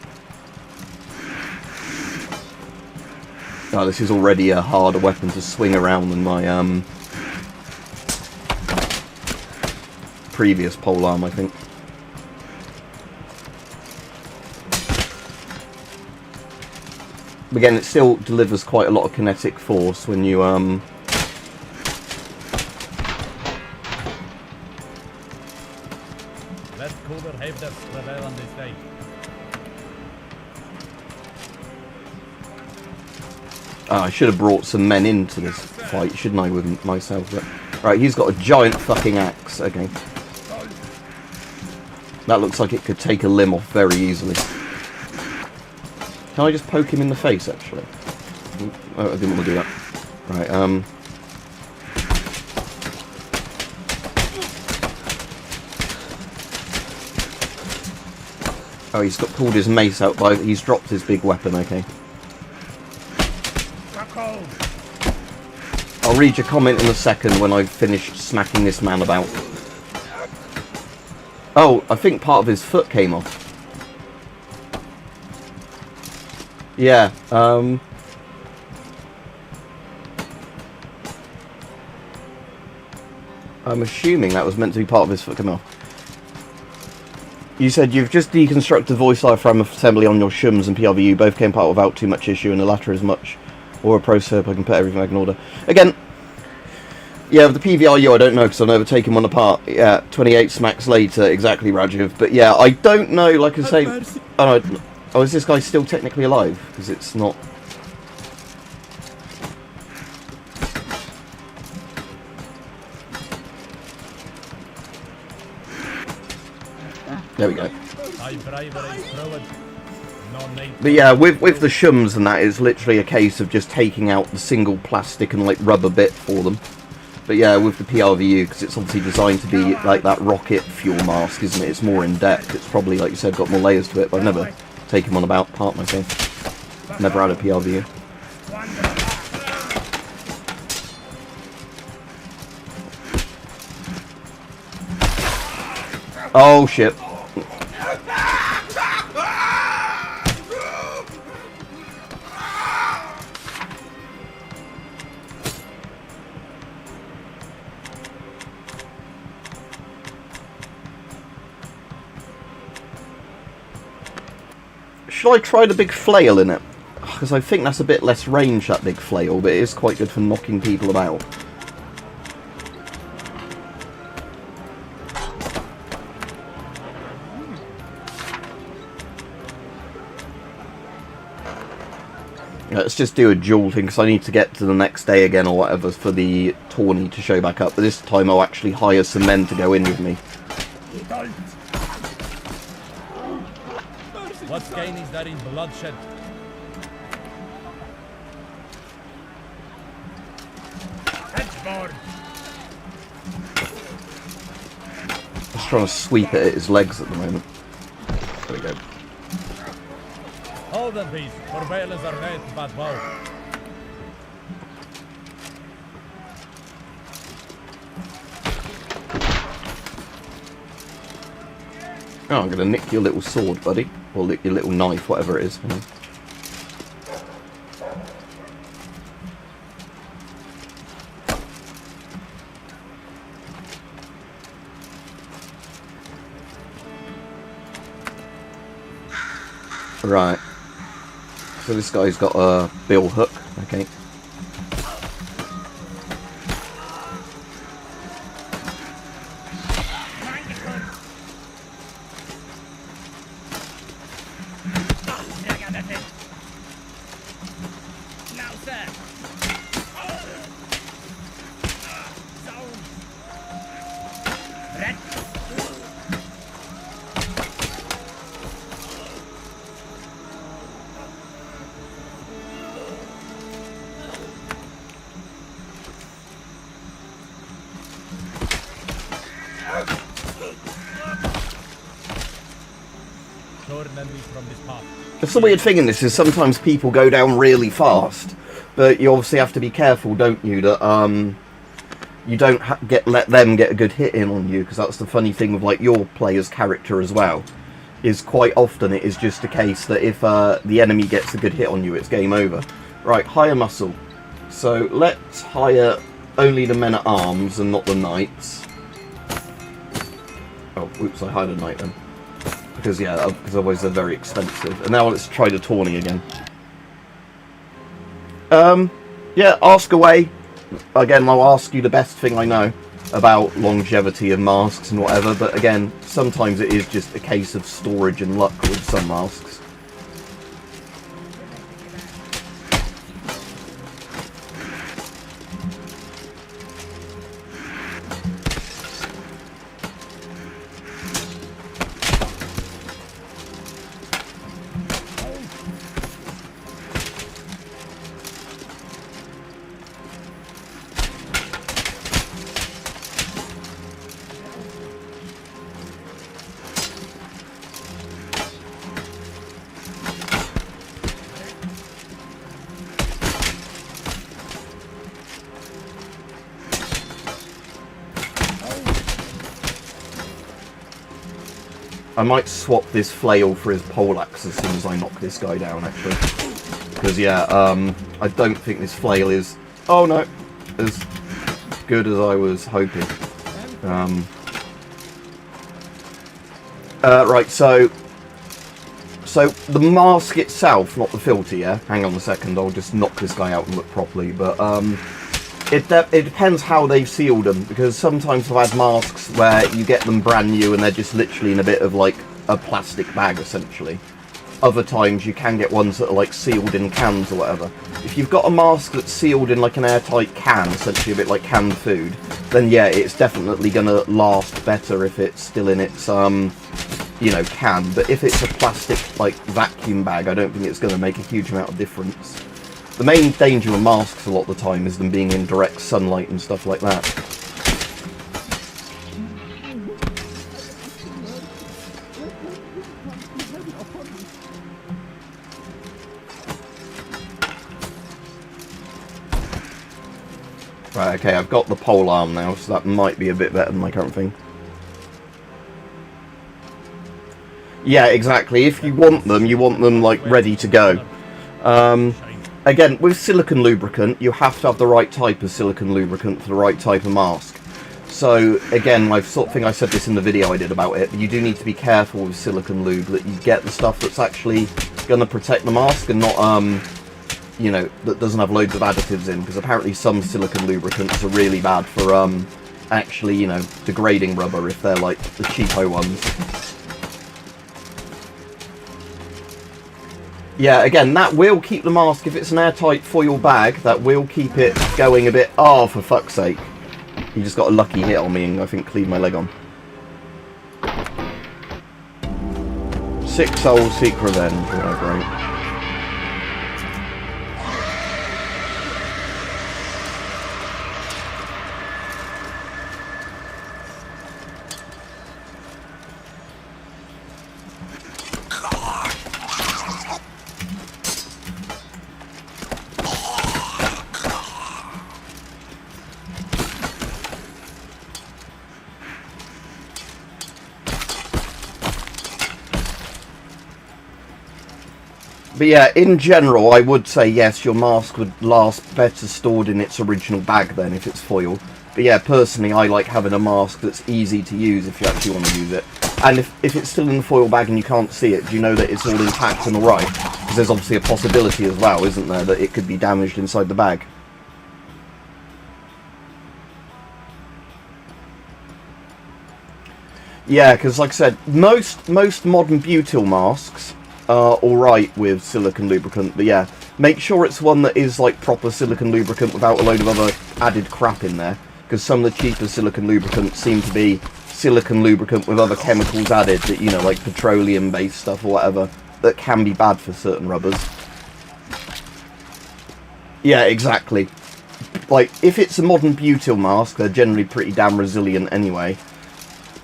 Oh, this is already a harder weapon to swing around than my previous polearm, I think. Again, it still delivers quite a lot of kinetic force when you I should have brought some men into this fight, shouldn't I, with myself? But... Right, he's got a giant fucking axe. Okay. That looks like it could take a limb off very easily. Can I just poke him in the face, actually? Oh, I didn't want to do that. Right, Oh, he's pulled his mace out by... He's dropped his big weapon, okay. I'll read your comment in a second when I've finished smacking this man about. Oh, I think part of his foot came off. Yeah, I'm assuming that was meant to be part of his foot coming off. You said you've just deconstructed the voice diaphragm assembly on your shums and PRVU. Both came apart without too much issue, and the latter is much... Or a pro serp, I can put everything back in order. Again, yeah, with the PVRU, I don't know, because I've never taken one apart. Yeah, 28 smacks later, exactly, Rajiv. But yeah, I don't know, like I say... Oh, no, oh, is this guy still technically alive? Because it's not... There we go. But yeah, with the shums and that, it's literally a case of just taking out the single plastic and like rubber bit for them. But yeah, with the PRVU, because it's obviously designed to be like that rocket fuel mask, isn't it? It's more in depth. It's probably, like you said, got more layers to it, but I've never taken one apart myself. Never had a PRV. Oh shit. Should I try the big flail in it? Because I think that's a bit less range, that big flail, but it is quite good for knocking people about. Let's just do a dual thing, because I need to get to the next day again or whatever for the tourney to show back up. But this time I'll actually hire some men to go in with me. What gain is there in bloodshed? Just trying to sweep it at his legs at the moment. There we go. Hold them, please. Surveillance are made, but wow. Oh, I'm going to nick your little sword, buddy. Or lick your little knife, whatever it is. Right. So this guy's got a bill hook. Okay. That's the weird thing in this, is sometimes people go down really fast, but you obviously have to be careful, don't you, that you don't let them get a good hit in on you, because that's the funny thing with like your player's character as well, is quite often it is just a case that if the enemy gets a good hit on you, it's game over. Right, hire muscle. So let's hire only the men at arms and not the knights. Oh, oops, I hired a knight then. Because, yeah, because otherwise they're very expensive. And now let's try the tourney again. Yeah, ask away. Again, I'll ask you the best thing I know about longevity of masks and whatever. But again, sometimes it is just a case of storage and luck with some masks. I might swap this flail for his poleaxe as soon as I knock this guy down, actually. Because, yeah, I don't think this flail is, oh no, as good as I was hoping. Right, so the mask itself, not the filter, yeah? Hang on a second, I'll just knock this guy out and look properly, but, it depends how they've sealed them, because sometimes I've had masks where you get them brand new and they're just literally in a bit of like a plastic bag essentially. Other times you can get ones that are like sealed in cans or whatever. If you've got a mask that's sealed in like an airtight can, essentially a bit like canned food, then yeah, it's definitely going to last better if it's still in its you know, can. But if it's a plastic like vacuum bag, I don't think it's going to make a huge amount of difference. The main danger with masks a lot of the time is them being in direct sunlight and stuff like that. Right, okay, I've got the pole arm now, so that might be a bit better than my current thing. Yeah, exactly. If you want them like ready to go. Again, with silicone lubricant, you have to have the right type of silicone lubricant for the right type of mask. So again, I think I said this in the video I did about it, but you do need to be careful with silicone lube that you get the stuff that's actually going to protect the mask and not, you know, that doesn't have loads of additives in, because apparently some silicone lubricants are really bad for actually, you know, degrading rubber if they're like the cheapo ones. Yeah, again, that will keep the mask, if it's an airtight foil bag, that will keep it going a bit. Oh, for fuck's sake. He just got a lucky hit on me and I think cleaved my leg on. 6 souls seek revenge. Oh, great. But yeah, in general, I would say yes, your mask would last better stored in its original bag then if it's foil. But yeah, personally, I like having a mask that's easy to use if you actually want to use it. And if it's still in the foil bag and you can't see it, do you know that it's all intact and alright? Because there's obviously a possibility as well, isn't there, that it could be damaged inside the bag. Yeah, because like I said, most modern butyl masks are alright with silicone lubricant, but yeah, make sure it's one that is like proper silicone lubricant without a load of other added crap in there, because some of the cheaper silicone lubricants seem to be silicone lubricant with other chemicals added that, you know, like petroleum based stuff or whatever, that can be bad for certain rubbers. Yeah, exactly. Like, if it's a modern butyl mask, they're generally pretty damn resilient anyway.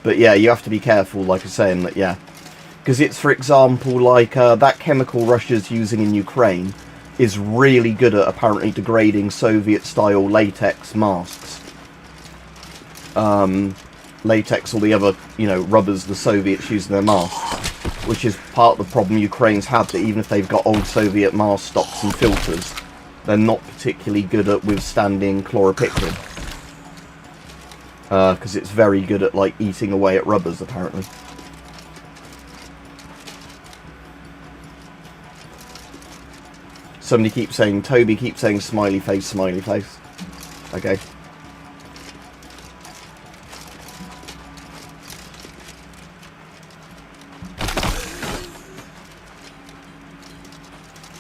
But yeah, you have to be careful, like I was saying, that, yeah. Because it's, for example, like that chemical Russia's using in Ukraine is really good at apparently degrading Soviet-style latex masks. Latex or the other, you know, rubbers the Soviets use in their masks. Which is part of the problem Ukraine's had, that even if they've got old Soviet mask stocks and filters, they're not particularly good at withstanding chloropicrin. Because it's very good at, like, eating away at rubbers, apparently. Somebody keeps saying, Toby keeps saying smiley face, smiley face. Okay.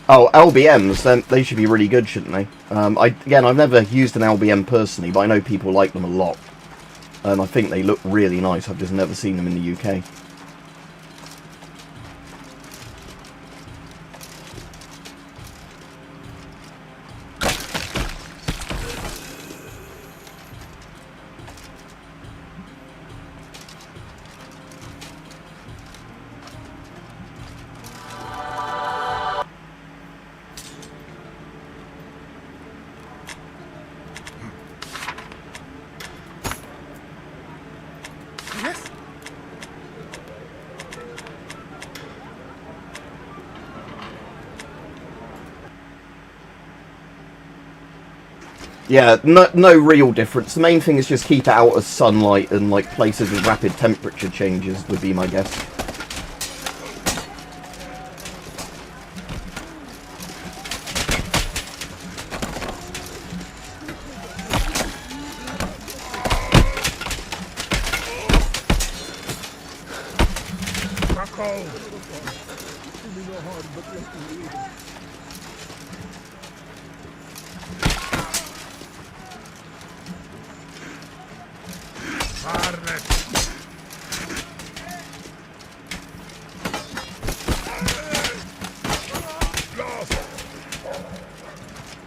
Oh, LBMs, then they should be really good, shouldn't they? Again, I've never used an LBM personally, but I know people like them a lot. And I think they look really nice. I've just never seen them in the UK. Yeah, no real difference. The main thing is just keep it out of sunlight and like places with rapid temperature changes would be my guess.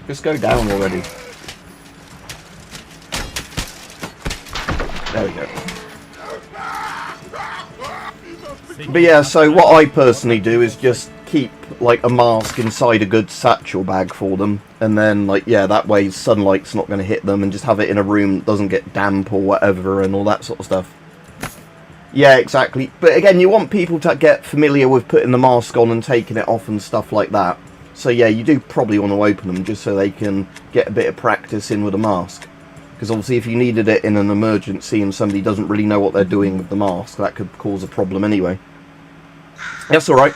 Just go down already. There we go. But yeah, so what I personally do is just keep like a mask inside a good satchel bag for them, and then like yeah, that way sunlight's not going to hit them, and just have it in a room that doesn't get damp or whatever and all that sort of stuff. Yeah, exactly. But again, you want people to get familiar with putting the mask on and taking it off and stuff like that. So yeah, you do probably want to open them just so they can get a bit of practice in with a mask. Because obviously if you needed it in an emergency and somebody doesn't really know what they're doing with the mask, that could cause a problem anyway. That's alright.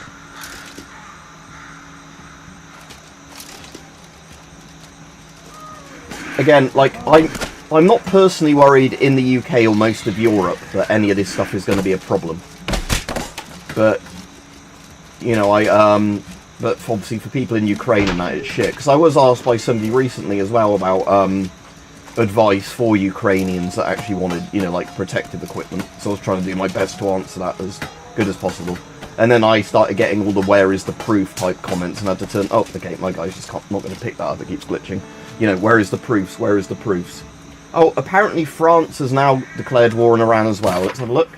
Again, like, I'm not personally worried in the UK or most of Europe that any of this stuff is going to be a problem. But, you know, but obviously for people in Ukraine and that, it's shit. Because I was asked by somebody recently as well about advice for Ukrainians that actually wanted, you know, like protective equipment. So I was trying to do my best to answer that as good as possible. And then I started getting all the "where is the proof" type comments, and I had to turn. Oh, okay, my guy's just not going to pick that up. It keeps glitching. You know, where is the proofs? Where is the proofs? Oh, apparently France has now declared war on Iran as well. Let's have a look.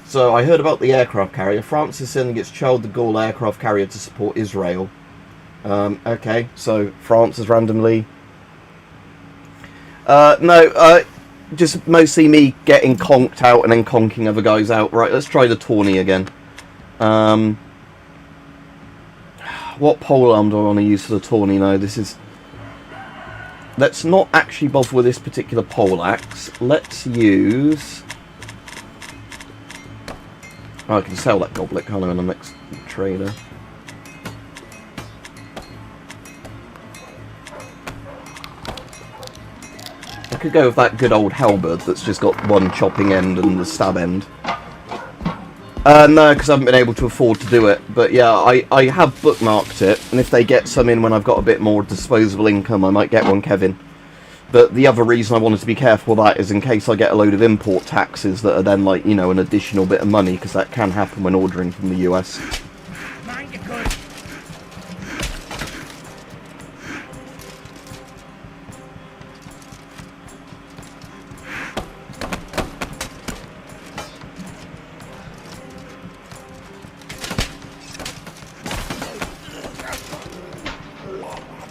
So I heard about the aircraft carrier. France is sending its Charles de Gaulle aircraft carrier to support Israel. Okay, so France is randomly. No, just mostly me getting conked out and then conking other guys out. Right, let's try the tourney again. What polearm do I want to use for the tourney? No, this is... Let's not actually bother with this particular pole axe. Let's use... Oh, I can sell that goblet, can't I, on the next trader? I could go with that good old halberd that's just got one chopping end and the stab end. No, because I haven't been able to afford to do it. But yeah, I have bookmarked it, and if they get some in when I've got a bit more disposable income, I might get one, Kevin. But the other reason I wanted to be careful of that is in case I get a load of import taxes that are then, like, you know, an additional bit of money, because that can happen when ordering from the US.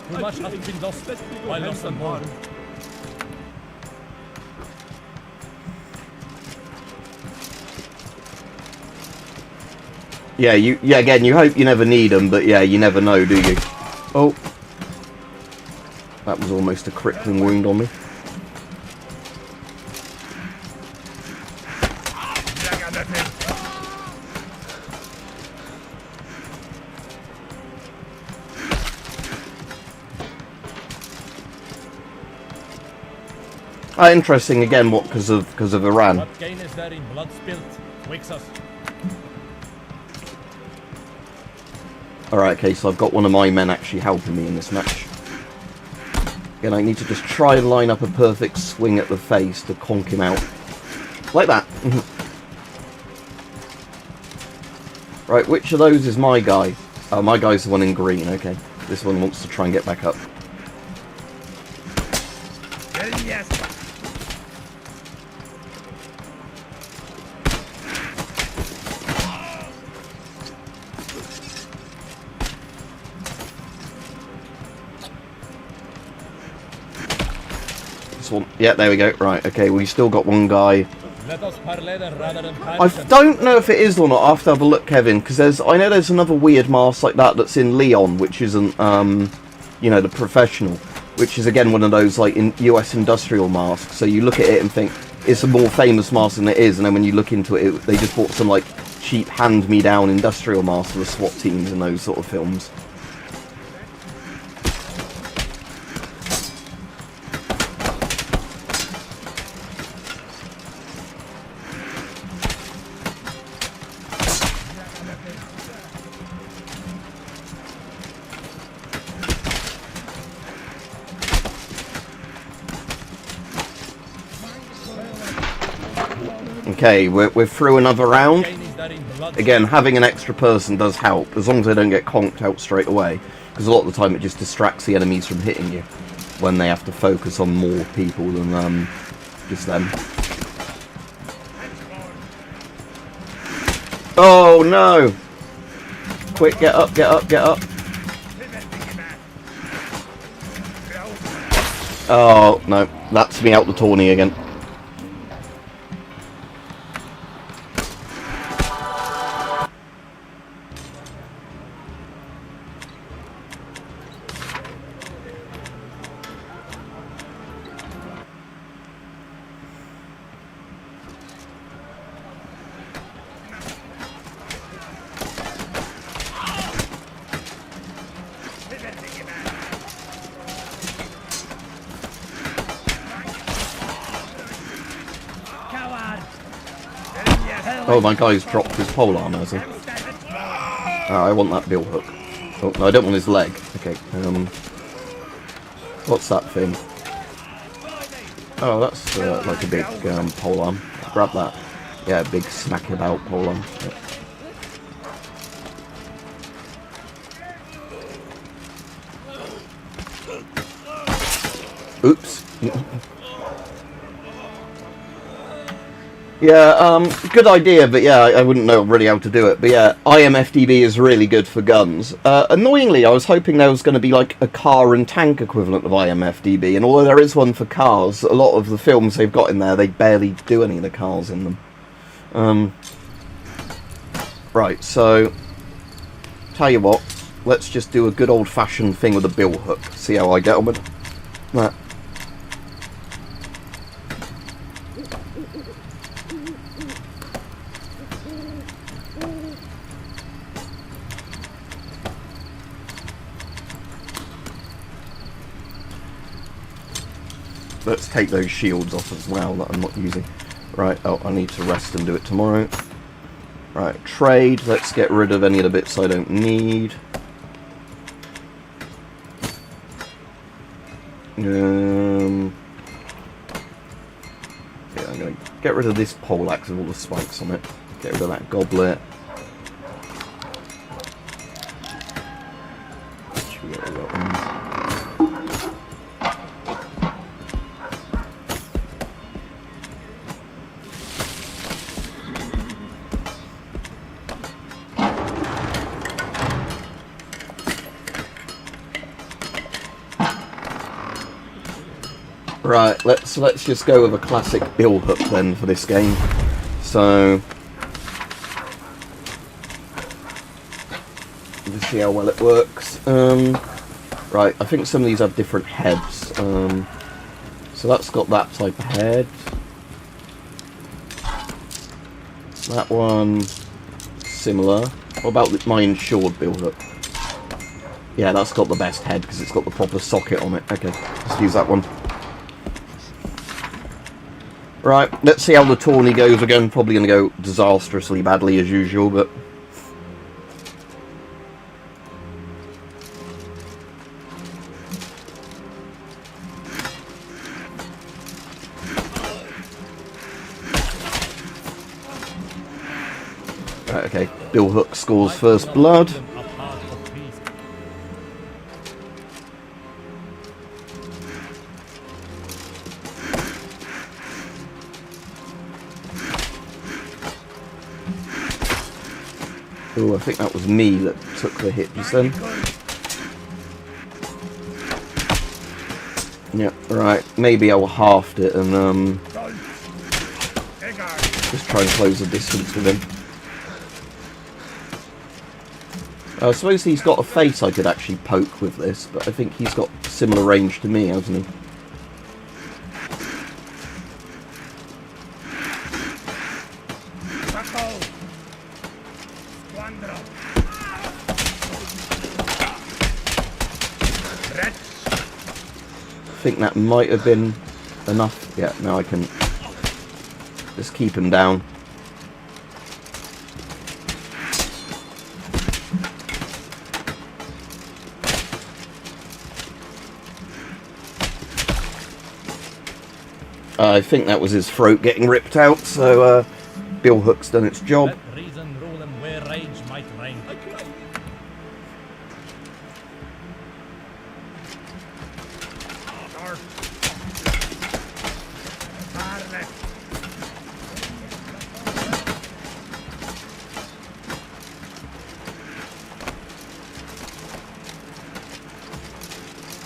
Too much has been lost. I lost them more. Yeah, again, you hope you never need them, but yeah, you never know, do you? Oh. That was almost a crippling wound on me. Interesting again. What? Because of Iran. What gain is there in blood spilt? Wakes us. Alright, okay, so I've got one of my men actually helping me in this match. Again, I need to just try and line up a perfect swing at the face to conk him out. Like that. Right, which of those is my guy? Oh, my guy's the one in green, okay. This one wants to try and get back up. Yes. Yeah, there we go. Right, okay, we still got one guy. Let us parley rather than I don't know if it is or not. I have to have a look, Kevin, because I know there's another weird mask like that that's in Leon, which isn't, you know, the professional, which is again one of those like in US industrial masks. So you look at it and think it's a more famous mask than it is, and then when you look into it, they just bought some like cheap hand-me-down industrial masks for the SWAT teams in those sort of films. Okay, we're through another round. Again, having an extra person does help, as long as they don't get conked out straight away. Because a lot of the time it just distracts the enemies from hitting you, when they have to focus on more people than just them. Oh no! quick, get up, get up, get up. Oh, no, that's me out the tourney again. Oh, my guy's dropped his pole arm, has he? I want that bill hook. Oh, no, I don't want his leg. Okay, what's that thing? Oh, that's like a big pole arm. Grab that. Yeah, big smack about pole arm. Yeah. Oops. Yeah, good idea, but yeah, I wouldn't know really how to do it. But yeah, IMFDB is really good for guns. Annoyingly, I was hoping there was going to be like a car and tank equivalent of IMFDB, and although there is one for cars, a lot of the films they've got in there, they barely do any of the cars in them. Right, so, tell you what, let's just do a good old-fashioned thing with a bill hook. See how I get on with that. Let's take those shields off as well that I'm not using. Right, oh, I need to rest and do it tomorrow. Right, trade. Let's get rid of any of the bits I don't need. Yeah, I'm going to get rid of this poleaxe with all the spikes on it. Get rid of that goblet. Should we get rid of that one? Right, let's just go with a classic bill hook then for this game. So let's see how well it works. Right, I think some of these have different heads. So that's got that type of head. That one similar. What about my insured bill hook? Yeah, that's got the best head because it's got the proper socket on it. Okay, let's use that one. Right, let's see how the tourney goes again. Probably going to go disastrously badly as usual, but... Right, okay, Bill Hook scores first blood. Oh, I think that was me that took the hit just then. Yeah, right. Maybe I'll halved it and just try and close the distance with him. I suppose he's got a face I could actually poke with this, but I think he's got similar range to me, hasn't he? I think that might have been enough. Yeah, now I can just keep him down. I think that was his throat getting ripped out, so Bill Hook's done its job. Let reason rule him where rage might reign.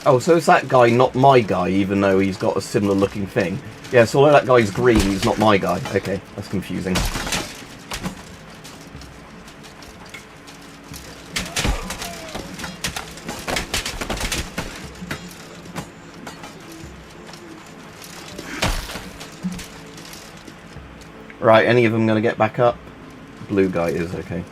Oh, so is that guy not my guy, even though he's got a similar looking thing? Yeah, so although that guy's green, he's not my guy. Okay, that's confusing. Right, any of them going to get back up? Blue guy is, okay.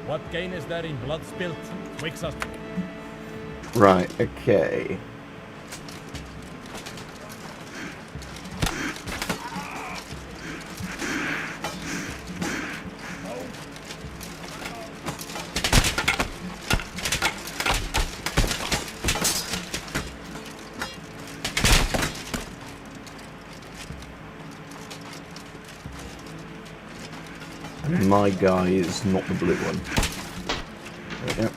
What gain is there in blood spilt? Wakes us. Right, okay. My guy is not the blue one. There we go.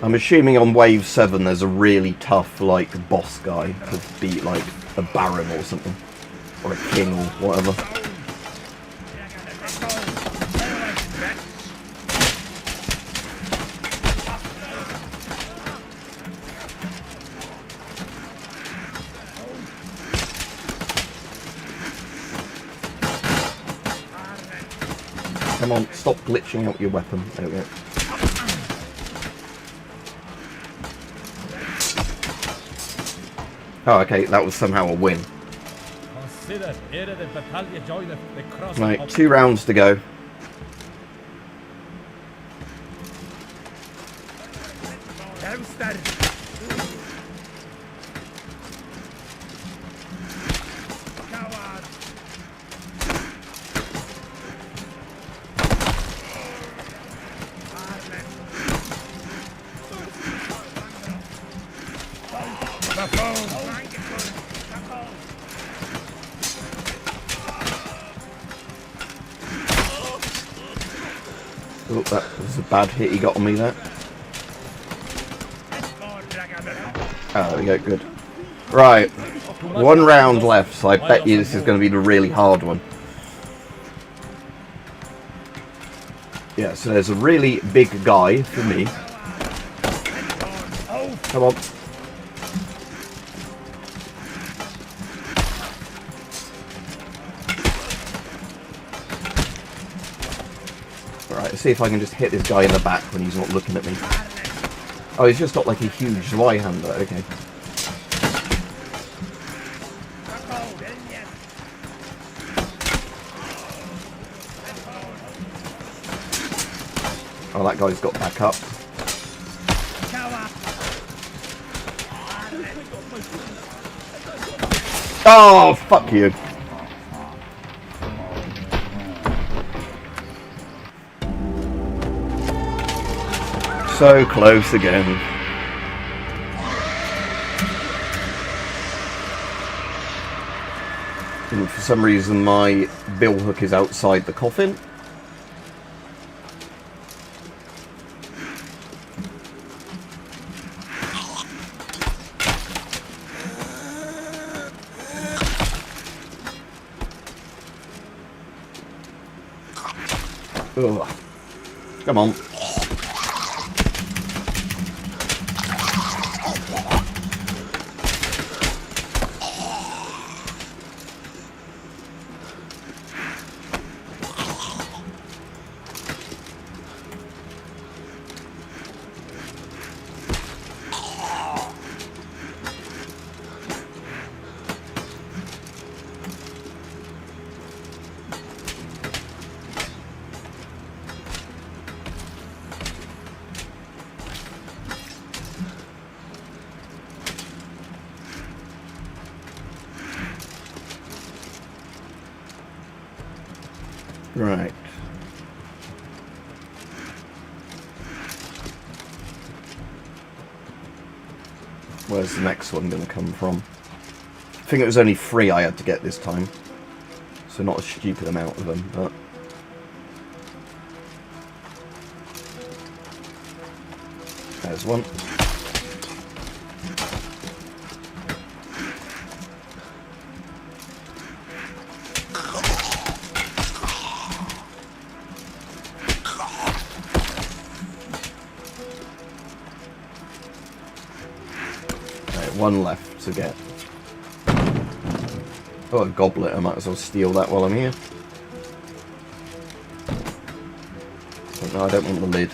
I'm assuming on wave 7 there's a really tough, like, boss guy to beat, like, a baron or something. Or a king or whatever. Come on, stop glitching out your weapon. There we go. Oh, okay, that was somehow a win. Right, 2 rounds to go. Oh, that was a bad hit he got on me there. Oh, there we go, good. Right, 1 round left, so I bet you this is going to be the really hard one. Yeah, so there's a really big guy for me. Come on. Alright, let's see if I can just hit this guy in the back when he's not looking at me. Oh, he's just got like a huge Zweihander, okay. Oh, that guy's got back up. Oh, fuck you. So close again. And for some reason my bill hook is outside the coffin. Ugh. Come on. Right. Where's the next one going to come from? I think it was only 3 I had to get this time. So not a stupid amount of them, but... There's one. one left to get. Oh, a goblet. I might as well steal that while I'm here. But no, I don't want the lid.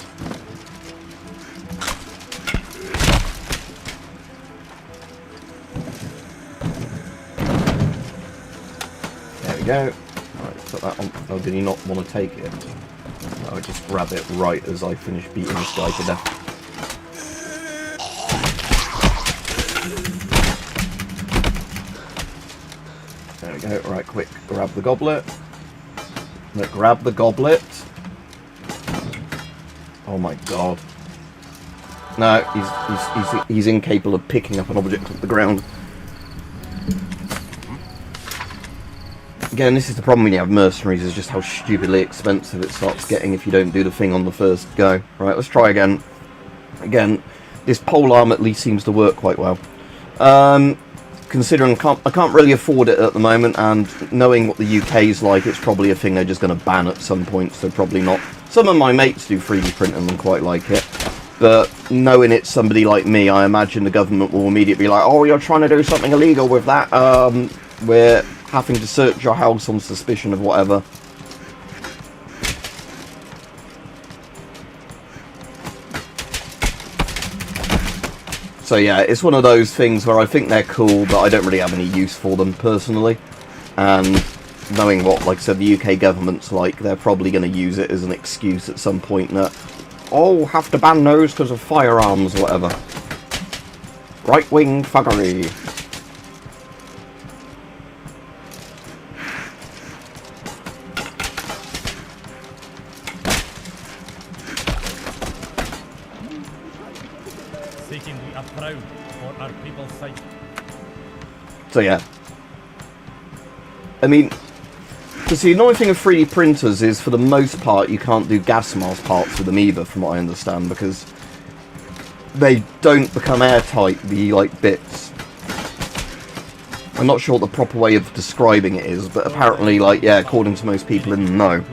There we go. Right, put that on. Oh, did he not want to take it? I'll just grab it right as I finish beating this guy to death. There we go. Right, quick. Grab the goblet. Look, grab the goblet. Oh my god. No, he's incapable of picking up an object off the ground. Again, this is the problem when you have mercenaries, is just how stupidly expensive it starts getting if you don't do the thing on the first go. Right, let's try again. Again, this pole arm at least seems to work quite well. Considering I can't really afford it at the moment, and knowing what the UK's like, it's probably a thing they're just going to ban at some point, so probably not. Some of my mates do 3D printing and quite like it, but knowing it's somebody like me, I imagine the government will immediately be like, oh, you're trying to do something illegal with that, we're having to search your house on suspicion of whatever. So yeah, it's one of those things where I think they're cool, but I don't really have any use for them personally. And knowing what, like I said, the UK government's like, they're probably going to use it as an excuse at some point that, oh, have to ban those because of firearms or whatever. Right-wing fuggery. Seeking we are proud for our people's sake. So yeah. I mean, because the annoying thing of 3D printers is, for the most part, you can't do gas mask parts with them either, from what I understand, because they don't become airtight, the, like, bits. I'm not sure what the proper way of describing it is, but apparently, like, yeah, according to most people in the know,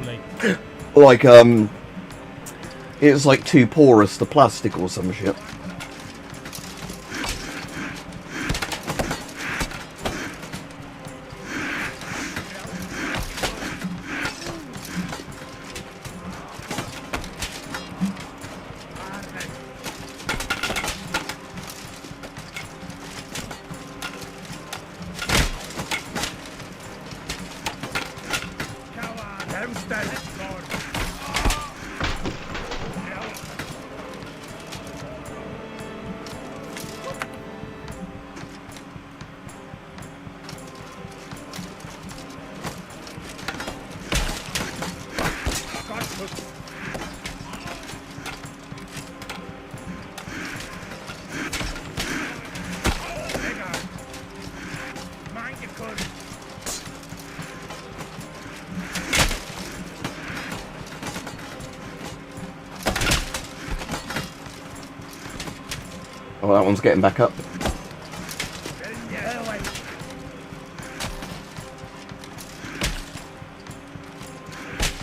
like, it's, like, too porous to plastic or some shit. Oh, that one's getting back up.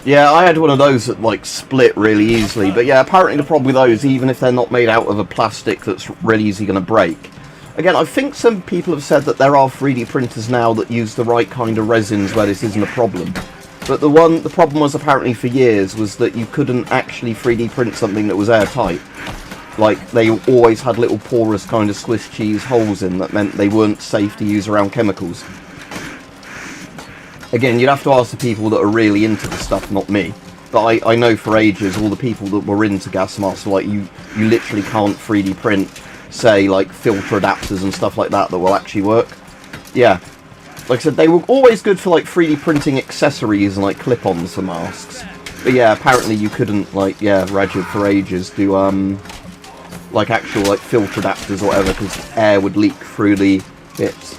Yeah, I had one of those that, like, split really easily, but yeah, apparently the problem with those, even if they're not made out of a plastic that's really easy going to break. Again, I think some people have said that there are 3D printers now that use the right kind of resins where this isn't a problem. But the problem was apparently for years was that you couldn't actually 3D print something that was airtight. Like, they always had little porous kind of Swiss cheese holes in that meant they weren't safe to use around chemicals. Again, you'd have to ask the people that are really into the stuff, not me. But I know for ages, all the people that were into gas masks were like, you literally can't 3D print, say, like, filter adapters and stuff like that will actually work. Yeah. Like I said, they were always good for, like, 3D printing accessories and, like, clip-ons for masks. But yeah, apparently you couldn't, like, yeah, Rajib for ages do, like, actual, like, filter adapters or whatever, because air would leak through the bits.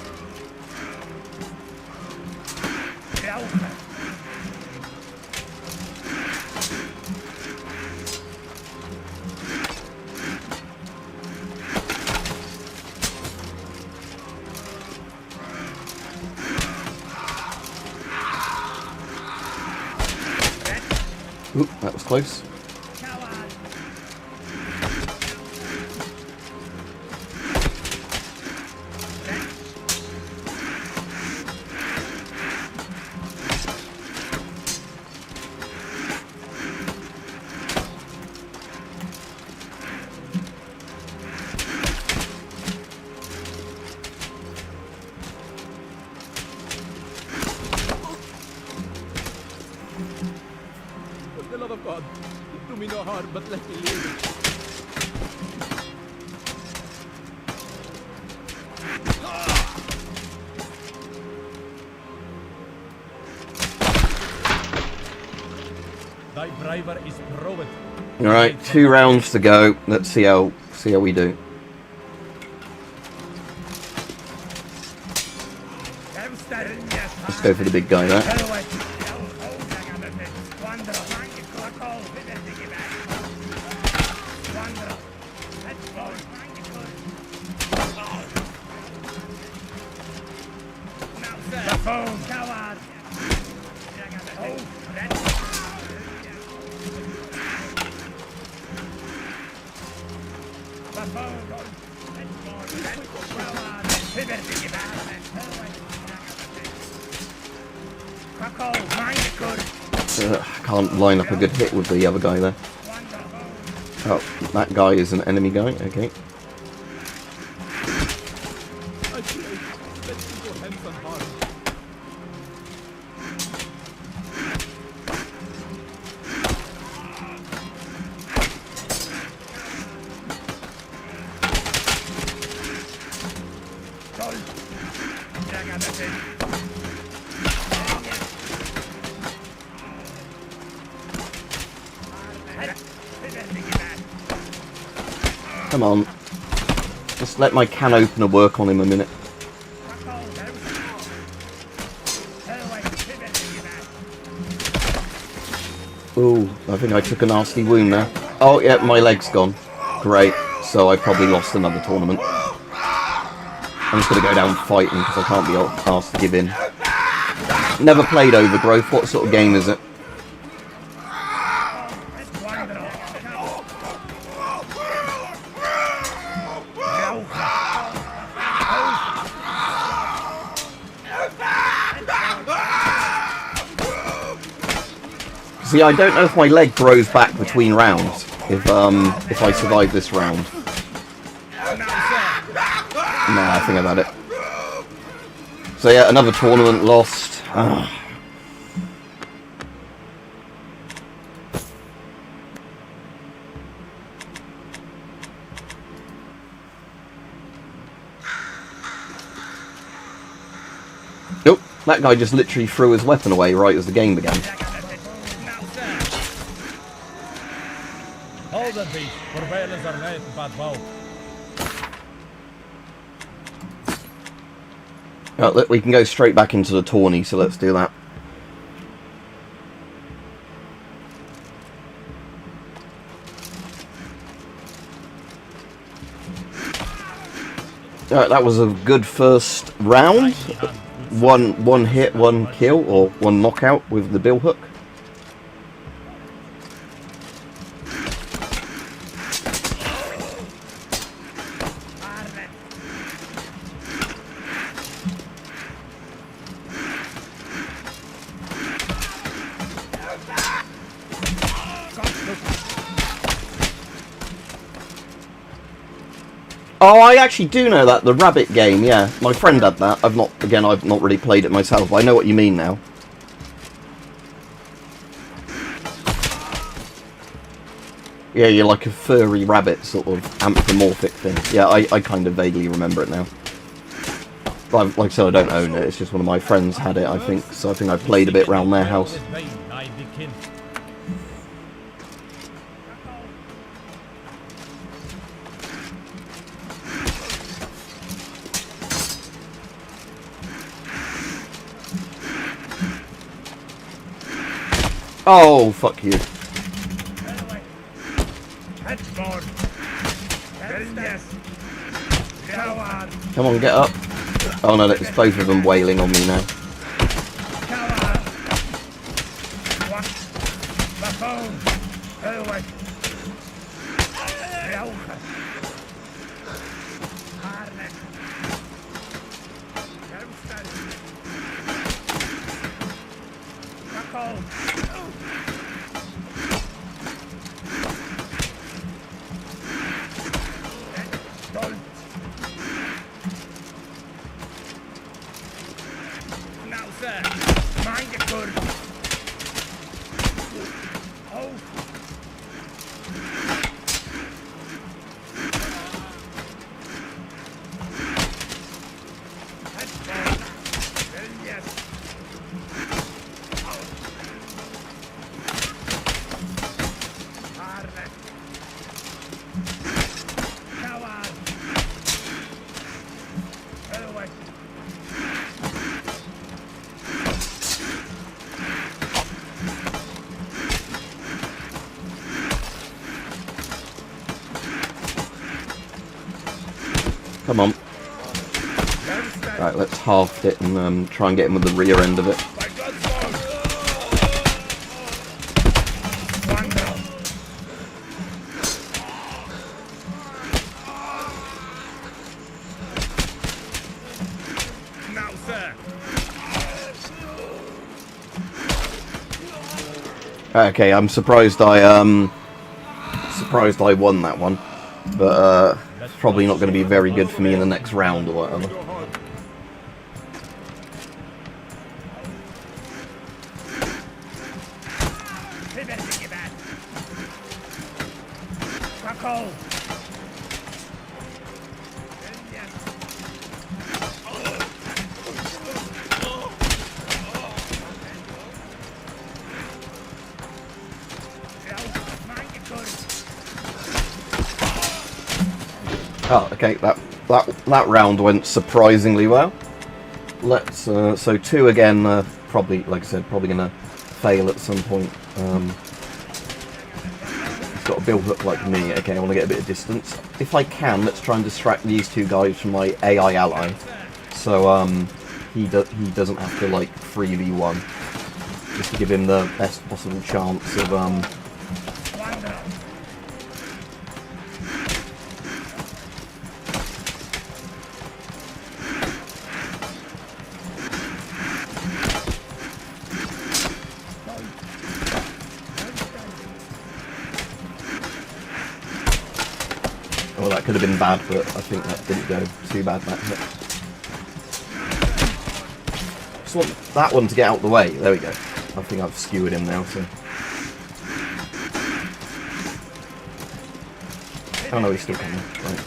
Oop, that was close. Love of God, do me no harm, but let me live. Thy bravery is proved. All right, 2 rounds to go. Let's see how we do. Let's go for the big guy there. I can't line up a good hit with the other guy there. Oh, that guy is an enemy guy. Okay. I pray, let me go hence unharmed. Come on. Just let my can opener work on him a minute. Ooh, I think I took a nasty wound there. Oh, yeah, my leg's gone. Great. So I probably lost another tournament. I'm just going to go down fighting because I can't be asked to give in. Never played Overgrowth. What sort of game is it? See, I don't know if my leg grows back between rounds, if I survive this round. Nah, I think about it. So yeah, another tournament lost. Nope, that guy just literally threw his weapon away right as the game began. Hold the beast, for violence are late, but vow. Look, we can go straight back into the tourney, so let's do that. Alright, that was a good first round. One hit, one kill, or one knockout with the bill hook. Oh, I actually do know that, the rabbit game, yeah. My friend had that. I've not really played it myself, but I know what you mean now. Yeah, you're like a furry rabbit sort of anthropomorphic thing. Yeah, I kind of vaguely remember it now. But like I said, I don't own it, it's just one of my friends had it, I think. So I think I played a bit around their house. Oh, fuck you. Come on, get up. Oh no, it's both of them wailing on me now. Come on. Right, let's half it and try and get him with the rear end of it. Okay, I'm surprised I won that one, but it's probably not going to be very good for me in the next round or whatever. Oh, okay, that round went surprisingly well. Let's so 2 again. Probably, like I said, probably gonna fail at some point. It's got to build up like me. Okay, I want to get a bit of distance. If I can, let's try and distract these 2 guys from my AI ally, so he doesn't have to like 3v1, just to give him the best possible chance of Well, that could have been bad, but I think that didn't go too bad, that hit. Just want that one to get out the way. There we go. I think I've skewered him now, so... Oh no, he's still coming. Right.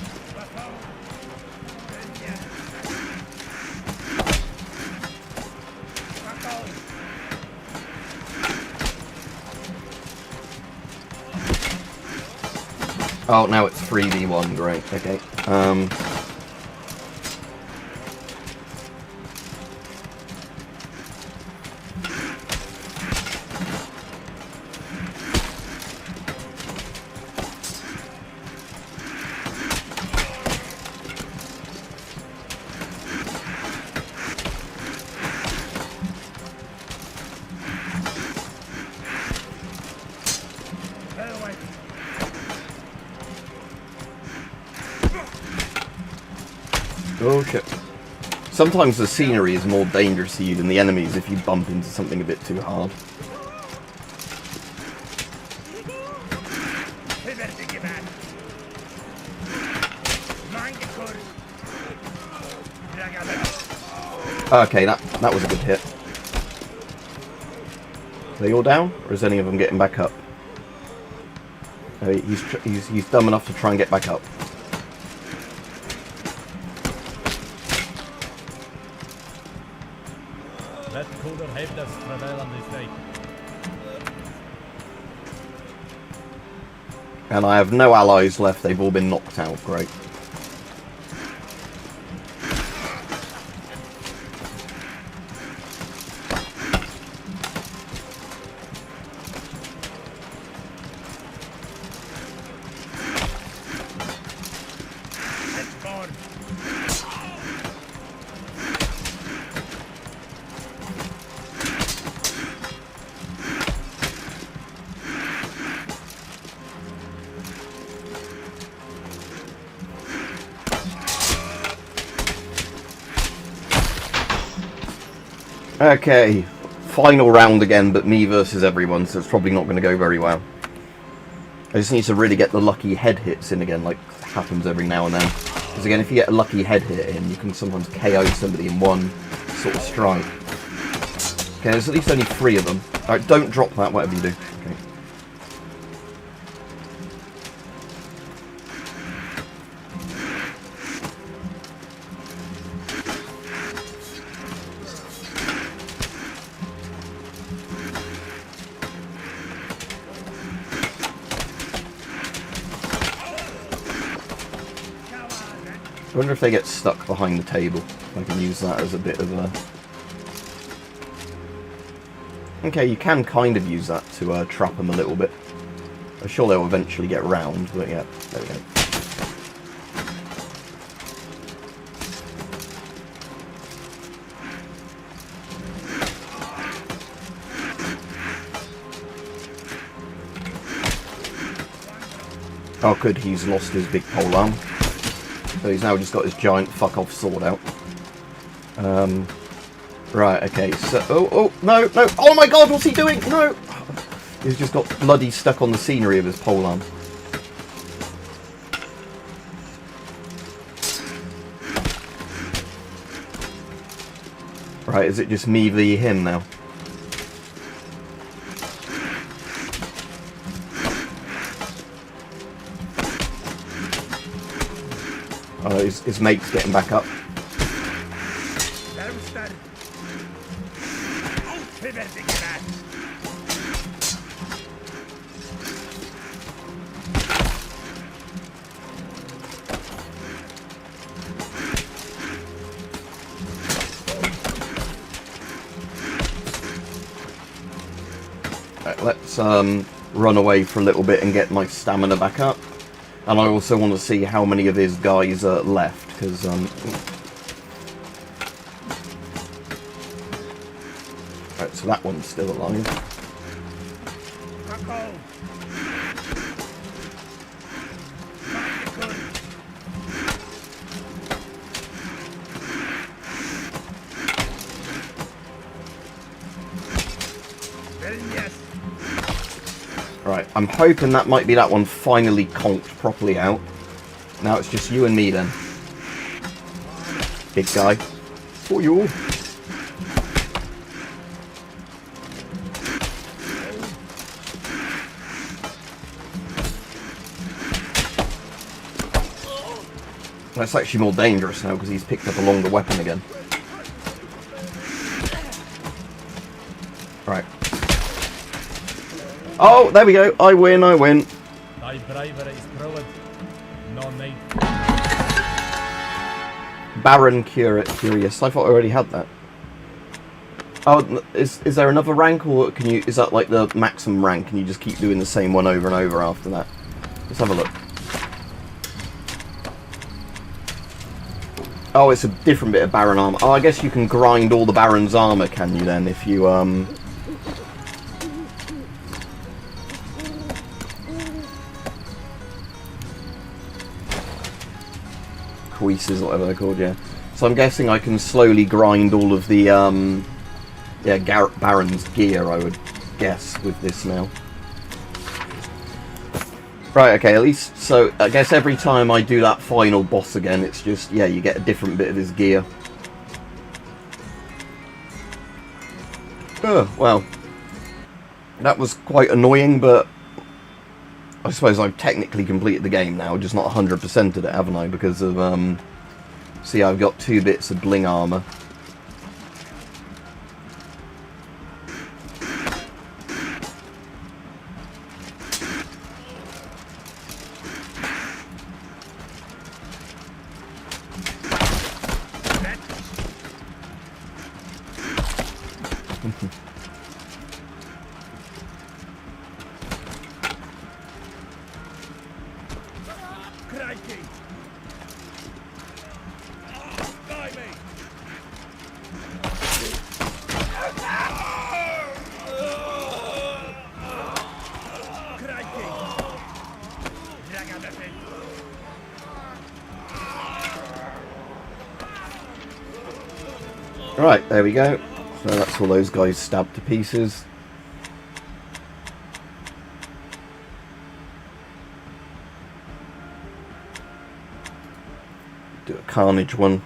Oh, now it's 3v1, great, okay. Oh shit. Sometimes the scenery is more dangerous to you than the enemies if you bump into something a bit too hard. Okay, that was a good hit. Are they all down, or is any of them getting back up? Oh, he's dumb enough to try and get back up. Let cooler headless prevail on this day. And I have no allies left, they've all been knocked out, great. Okay, final round again, but me versus everyone, so it's probably not going to go very well. I just need to really get the lucky head hits in again, like happens every now and then. Because again, if you get a lucky head hit in, you can sometimes KO somebody in one sort of strike. Okay, there's at least only 3 of them. Alright, don't drop that, whatever you do. Okay. I wonder if they get stuck behind the table. I can use that as a bit of a... Okay, you can kind of use that to trap them a little bit. I'm sure they'll eventually get round, but yeah, there we go. Oh, good, he's lost his big polearm. So he's now just got his giant fuck-off sword out. Right, okay, so... Oh, no! Oh my god, what's he doing? No! He's just got bloody stuck on the scenery of his polearm. Right, is it just me v him now? Oh, his mate's getting back up. Right, let's run away for a little bit and get my stamina back up. And I also want to see how many of his guys are left, because right, so that one's still alive. Right, I'm hoping that might be that one finally conked properly out. Now it's just you and me then. Big guy. For you. That's actually more dangerous now because he's picked up a longer weapon again. Right. Oh, there we go. I win. Baron Curious. I thought I already had that. Oh, is there another rank, or can you? Is that like the maximum rank? Can you just keep doing the same one over and over after that? Let's have a look. Oh, it's a different bit of Baron armor. Oh, I guess you can grind all the Baron's armor, can you then? If you Cuisses, whatever they're called, yeah. So I'm guessing I can slowly grind all of the, Baron's gear, I would guess, with this now. Right, okay, at least, so I guess every time I do that final boss again, it's just, yeah, you get a different bit of his gear. Oh, well. That was quite annoying, but I suppose I've technically completed the game now, just not 100%ed it, haven't I? Because of, see, I've got 2 bits of bling armor. Right, there we go. So that's all those guys stabbed to pieces. Do a carnage one.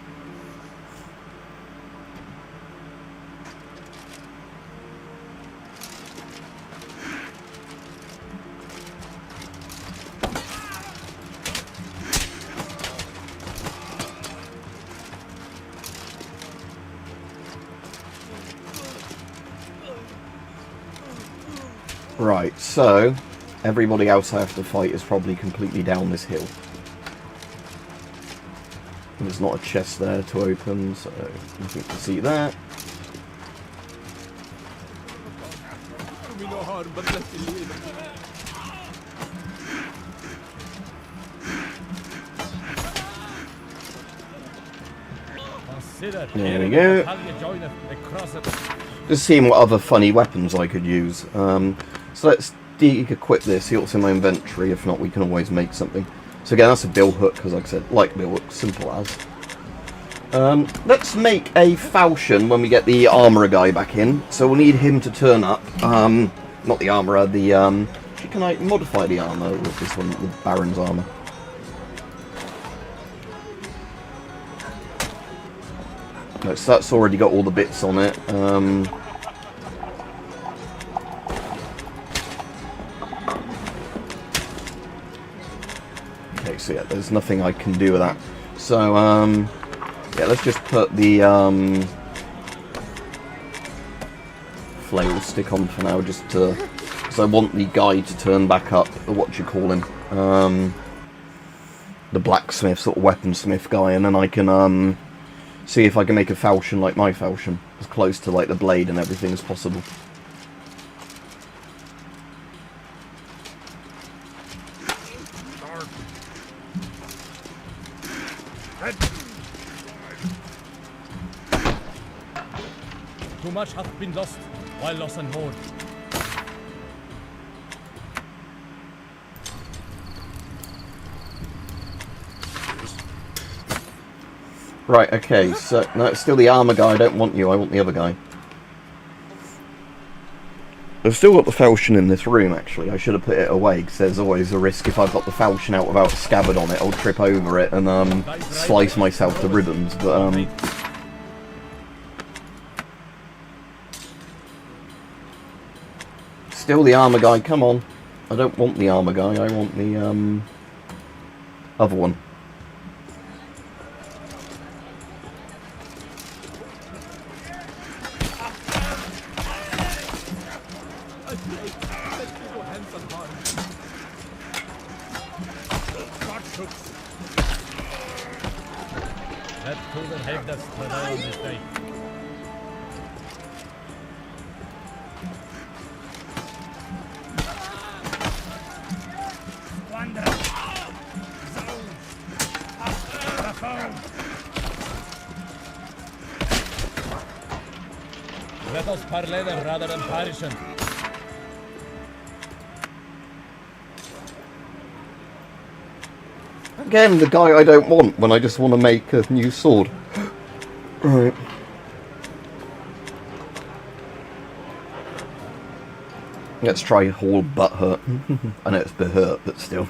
Right, so everybody else I have to fight is probably completely down this hill. And there's not a chest there to open, so nothing to see there. Do me no harm, but let me live. There we go. Just seeing what other funny weapons I could use. So let's de-equip this, see what's in my inventory. If not, we can always make something. So again, that's a bill hook, because like I said, like bill hook, simple as. Let's make a falchion when we get the armourer guy back in. So we'll need him to turn up. Not the armourer, the... can I modify the armour with this one, with Baron's armour? No, so that's already got all the bits on it. Okay, so yeah, there's nothing I can do with that. So, yeah, let's just put the flail stick on for now, just to... because I want the guy to turn back up, what do you call him? The blacksmith, sort of weaponsmith guy, and then I can, see if I can make a falchion like my falchion, as close to like the blade and everything as possible. Too much hath been lost, while loss and more. Right, okay, so no, it's still the armour guy. I don't want you, I want the other guy. I've still got the falchion in this room, actually. I should have put it away, because there's always a risk if I've got the falchion out without a scabbard on it, I'll trip over it and slice myself to ribbons, but still the armour guy, come on. I don't want the armour guy, I want the other one. Let us parley them rather than perishing. Again, the guy I don't want when I just want to make a new sword. Right. Let's try Hall Butt Hurt. I know it's been hurt, but still.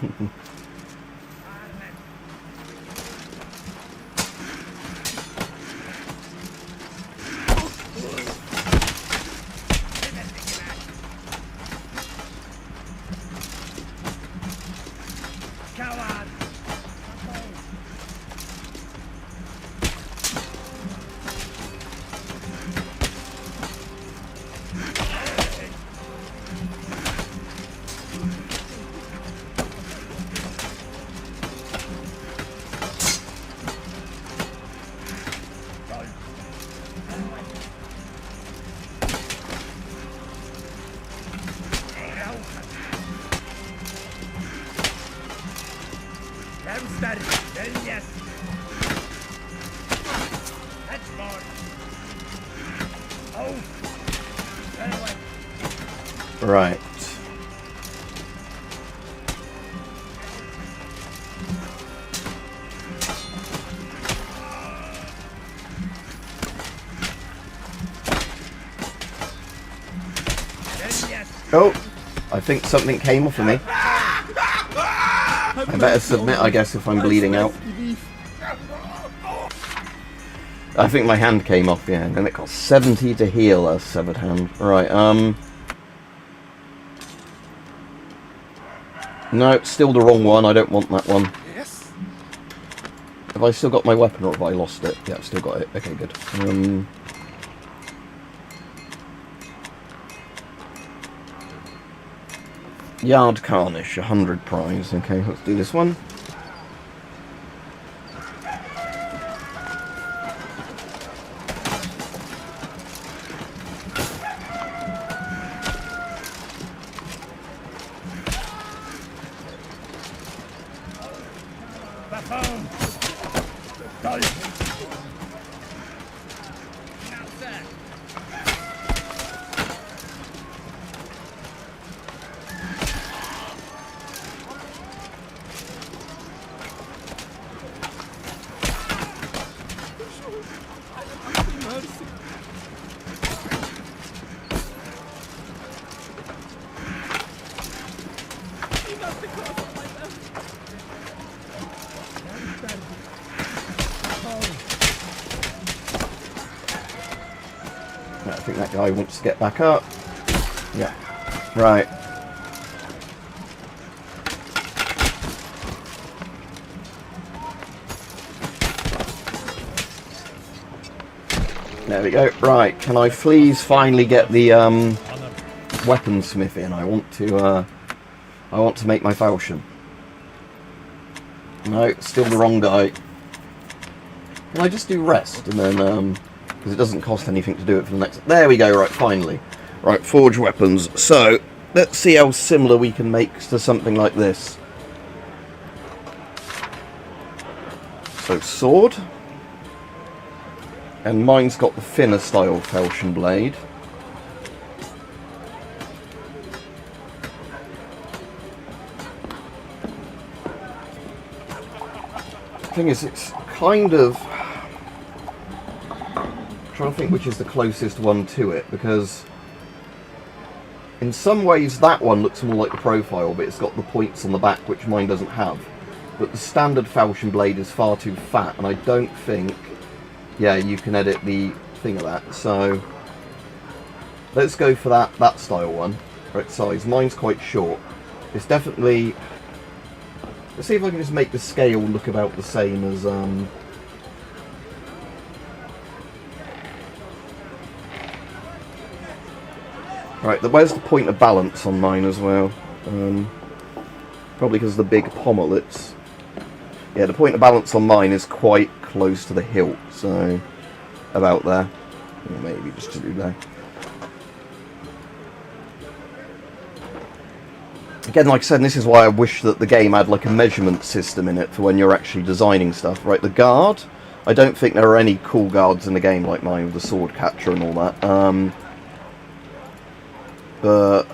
Right. Oh, I think something came off of me. I better submit, I guess, if I'm bleeding out. I think my hand came off, yeah, and it cost 70 to heal a severed hand. Right, no, it's still the wrong one, I don't want that one. Yes. Have I still got my weapon or have I lost it? Yeah, I've still got it. Okay, good. Yard Carnish, 100 prize. Okay, let's do this one. guy wants to get back up. Yeah. Right. There we go. Right, can I please finally get the weaponsmith in? I want to make my falchion. No, still the wrong guy. Can I just do rest and then because it doesn't cost anything to do it for the next. There we go. Right, finally. Right, forge weapons. So let's see how similar we can make to something like this. So sword. And mine's got the thinner style falchion blade. The thing is, it's kind of... I'm trying to think which is the closest one to it, because in some ways that one looks more like the profile, but it's got the points on the back, which mine doesn't have. But the standard falchion blade is far too fat, and I don't think... Yeah, you can edit the thing of that, so let's go for that style one. Right size. Mine's quite short. It's definitely... Let's see if I can just make the scale look about the same as... Right, where's the point of balance on mine as well? Probably because of the big pommel, it's... Yeah, the point of balance on mine is quite close to the hilt, so about there. Or maybe just to do there. Again, like I said, this is why I wish that the game had like a measurement system in it for when you're actually designing stuff. Right, the guard, I don't think there are any cool guards in the game like mine with the sword catcher and all that. But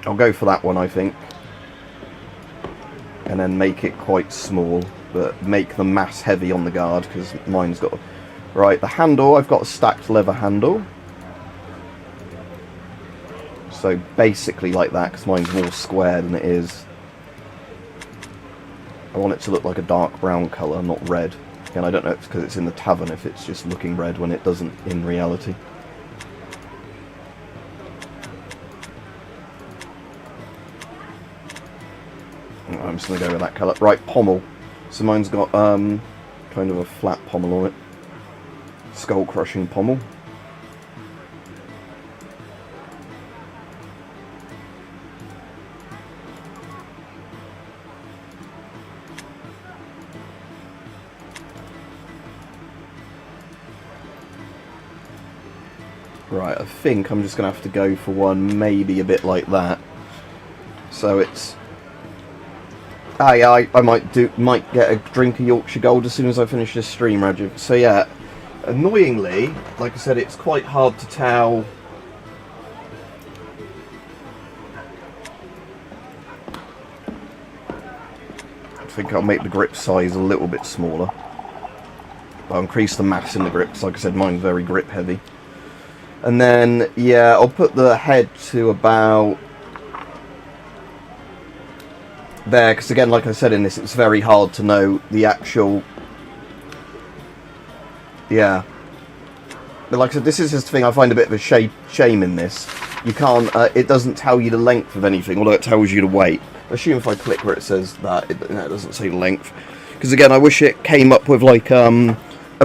I'll go for that one, I think. And then make it quite small, but make the mass heavy on the guard, because mine's got... Right, the handle, I've got a stacked leather handle. So basically like that, because mine's more square than it is. I want it to look like a dark brown colour, not red. Again, I don't know if it's because it's in the tavern, if it's just looking red when it doesn't in reality. I'm just going to go with that colour. Right, pommel. So mine's got kind of a flat pommel on it. Skull crushing pommel. Right, I think I'm just going to have to go for one maybe a bit like that. So it's... Ah, yeah, I might get a drink of Yorkshire Gold as soon as I finish this stream, Raju. So yeah, annoyingly, like I said, it's quite hard to tell. I think I'll make the grip size a little bit smaller. I'll increase the mass in the grips. Like I said, mine's very grip heavy. And then, yeah, I'll put the head to about... there, because again, like I said in this, it's very hard to know the actual... Yeah. But like I said, this is just the thing I find a bit of a shame in this. You can't... it doesn't tell you the length of anything, although it tells you the weight. I assume if I click where it says that, it doesn't say the length. Because again, I wish it came up with like a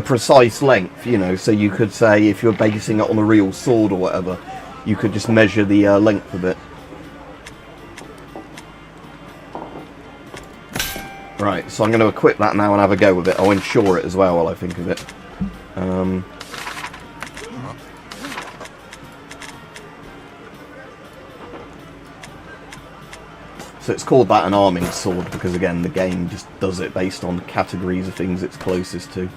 precise length, you know, so you could say if you're basing it on a real sword or whatever, you could just measure the length of it. Right, so I'm going to equip that now and have a go with it. I'll insure it as well while I think of it. So it's called that an arming sword because, again, the game just does it based on categories of things it's closest to.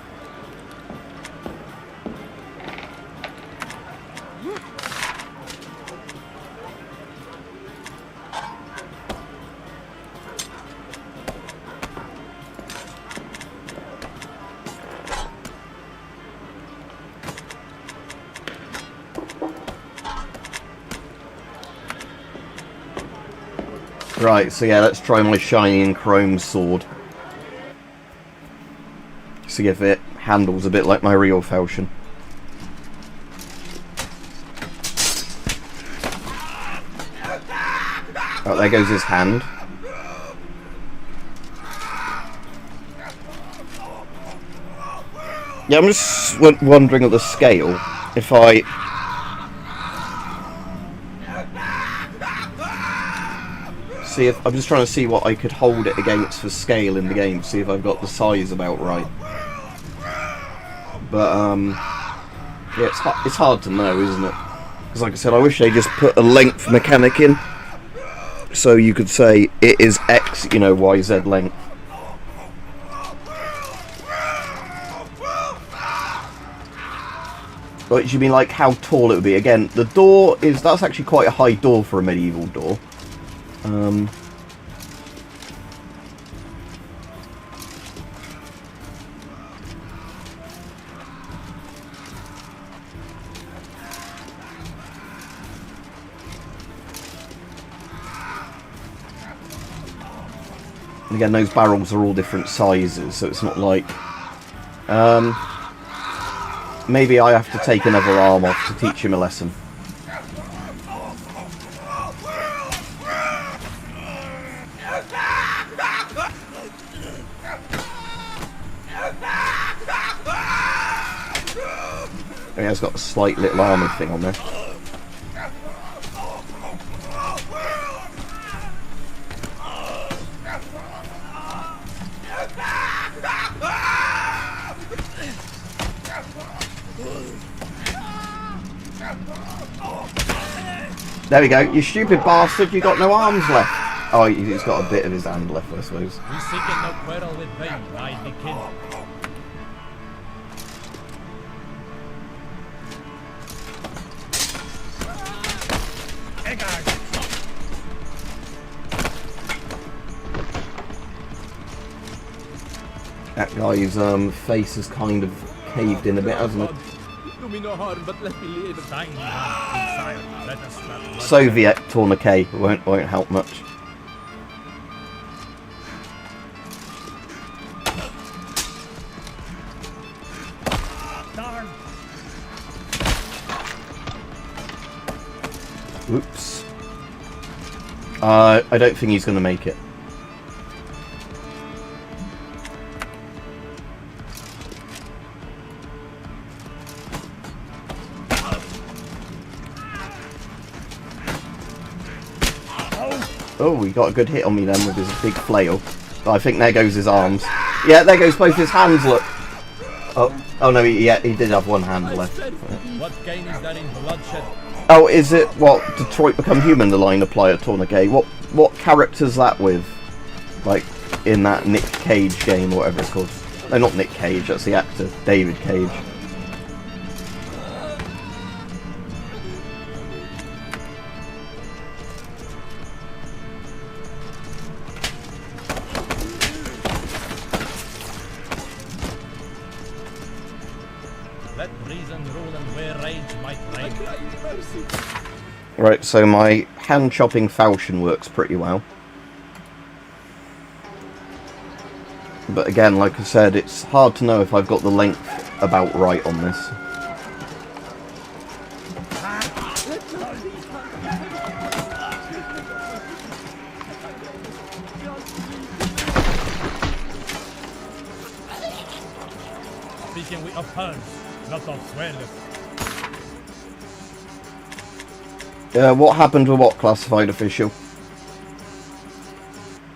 Right, so yeah, let's try my shiny and chrome sword. See if it handles a bit like my real falchion. Oh, there goes his hand. Yeah, I'm just wondering at the scale, if I... See if... I'm just trying to see what I could hold it against for scale in the game, see if I've got the size about right. But, yeah, it's hard to know, isn't it? Because like I said, I wish they just put a length mechanic in, so you could say it is X, you know, Y, Z length. But you mean like how tall it would be? Again, the door is... That's actually quite a high door for a medieval door. Again, those barrels are all different sizes, so it's not like... maybe I have to take another arm off to teach him a lesson. He has got a slight little armour thing on there. There we go, you stupid bastard, you got no arms left. Oh, he's got a bit of his hand left, I suppose. We seek no quarrel with them, I the king. That guy's face is kind of caved in a bit, hasn't it? Do me no harm, but let me live. Soviet tourniquet won't help much. Darn. Oops. I don't think he's going to make it. Oh, he got a good hit on me then with his big flail. But I think there goes his arms. Yeah, there goes both his hands, look. Oh no, he did have one hand left. What gain is there in bloodshed? Oh, is it, what, Detroit Become Human, the line Apply tourniquet? What character's that with? Like, in that Nick Cage game, or whatever it's called. No, not Nick Cage, that's the actor, David Cage. Let reason rule and where rage might reign. Right, so my hand-chopping falchion works pretty well. But again, like I said, it's hard to know if I've got the length about right on this. Speaking we of hands, not of swearers. What happened with what classified official?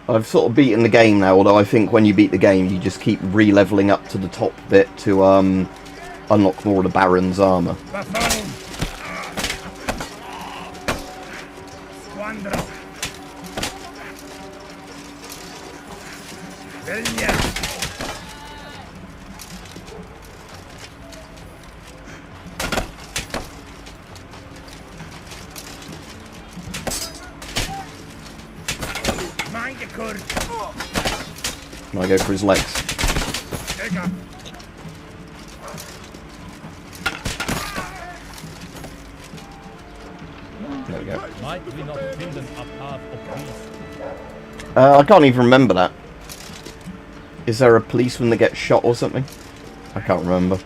I've sort of beaten the game now, although I think when you beat the game you just keep re-leveling up to the top bit to unlock more of the Baron's armour. And I go for his legs. There we go. Might we not find a path of peace? I can't even remember that. Is there a policeman that gets shot or something? I can't remember.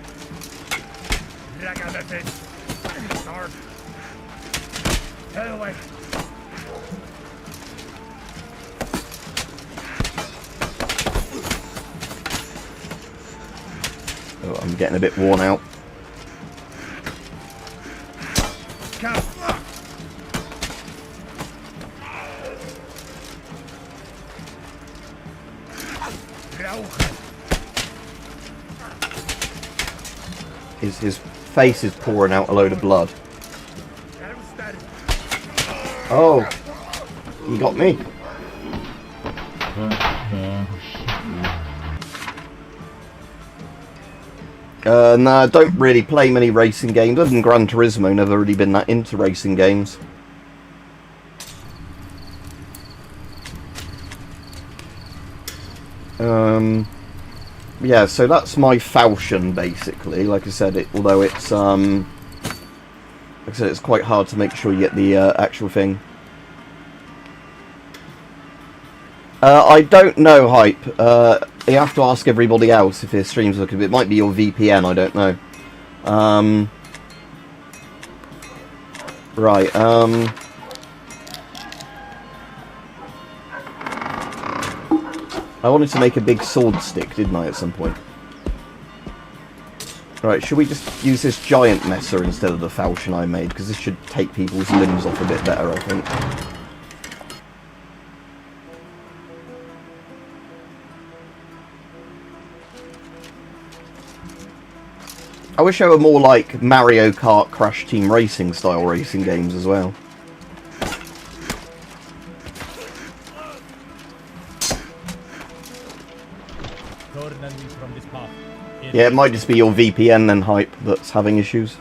Oh, I'm getting a bit worn out. His face is pouring out a load of blood. Oh, he got me. No, I don't really play many racing games. Other than Gran Turismo, never really been that into racing games. Yeah, so that's my falchion basically. Like I said, although it's it's quite hard to make sure you get the actual thing. I don't know, Hype. You have to ask everybody else if their streams look. It might be your VPN. I don't know. Right. I wanted to make a big sword stick, didn't I, at some point? Right, should we just use this giant messer instead of the falchion I made? Because this should take people's limbs off a bit better, I think. I wish they were more like Mario Kart Crash Team Racing style racing games as well. Yeah, it might just be your VPN then, Hype, that's having issues.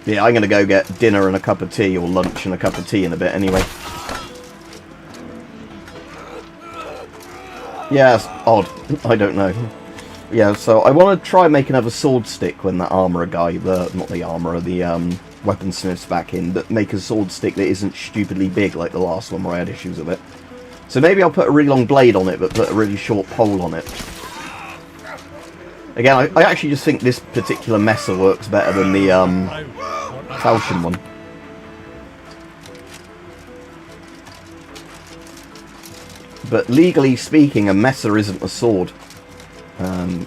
Yeah, I'm going to go get dinner and a cup of tea, or lunch and a cup of tea in a bit anyway. Yeah, it's odd. I don't know. Yeah, so I want to try and make another sword stick when that armourer guy, not the armourer, the weaponsmith's back in, but make a sword stick that isn't stupidly big like the last one where I had issues with it. So maybe I'll put a really long blade on it, but put a really short pole on it. Again, I actually just think this particular messer works better than the falchion one. But legally speaking, a messer isn't a sword.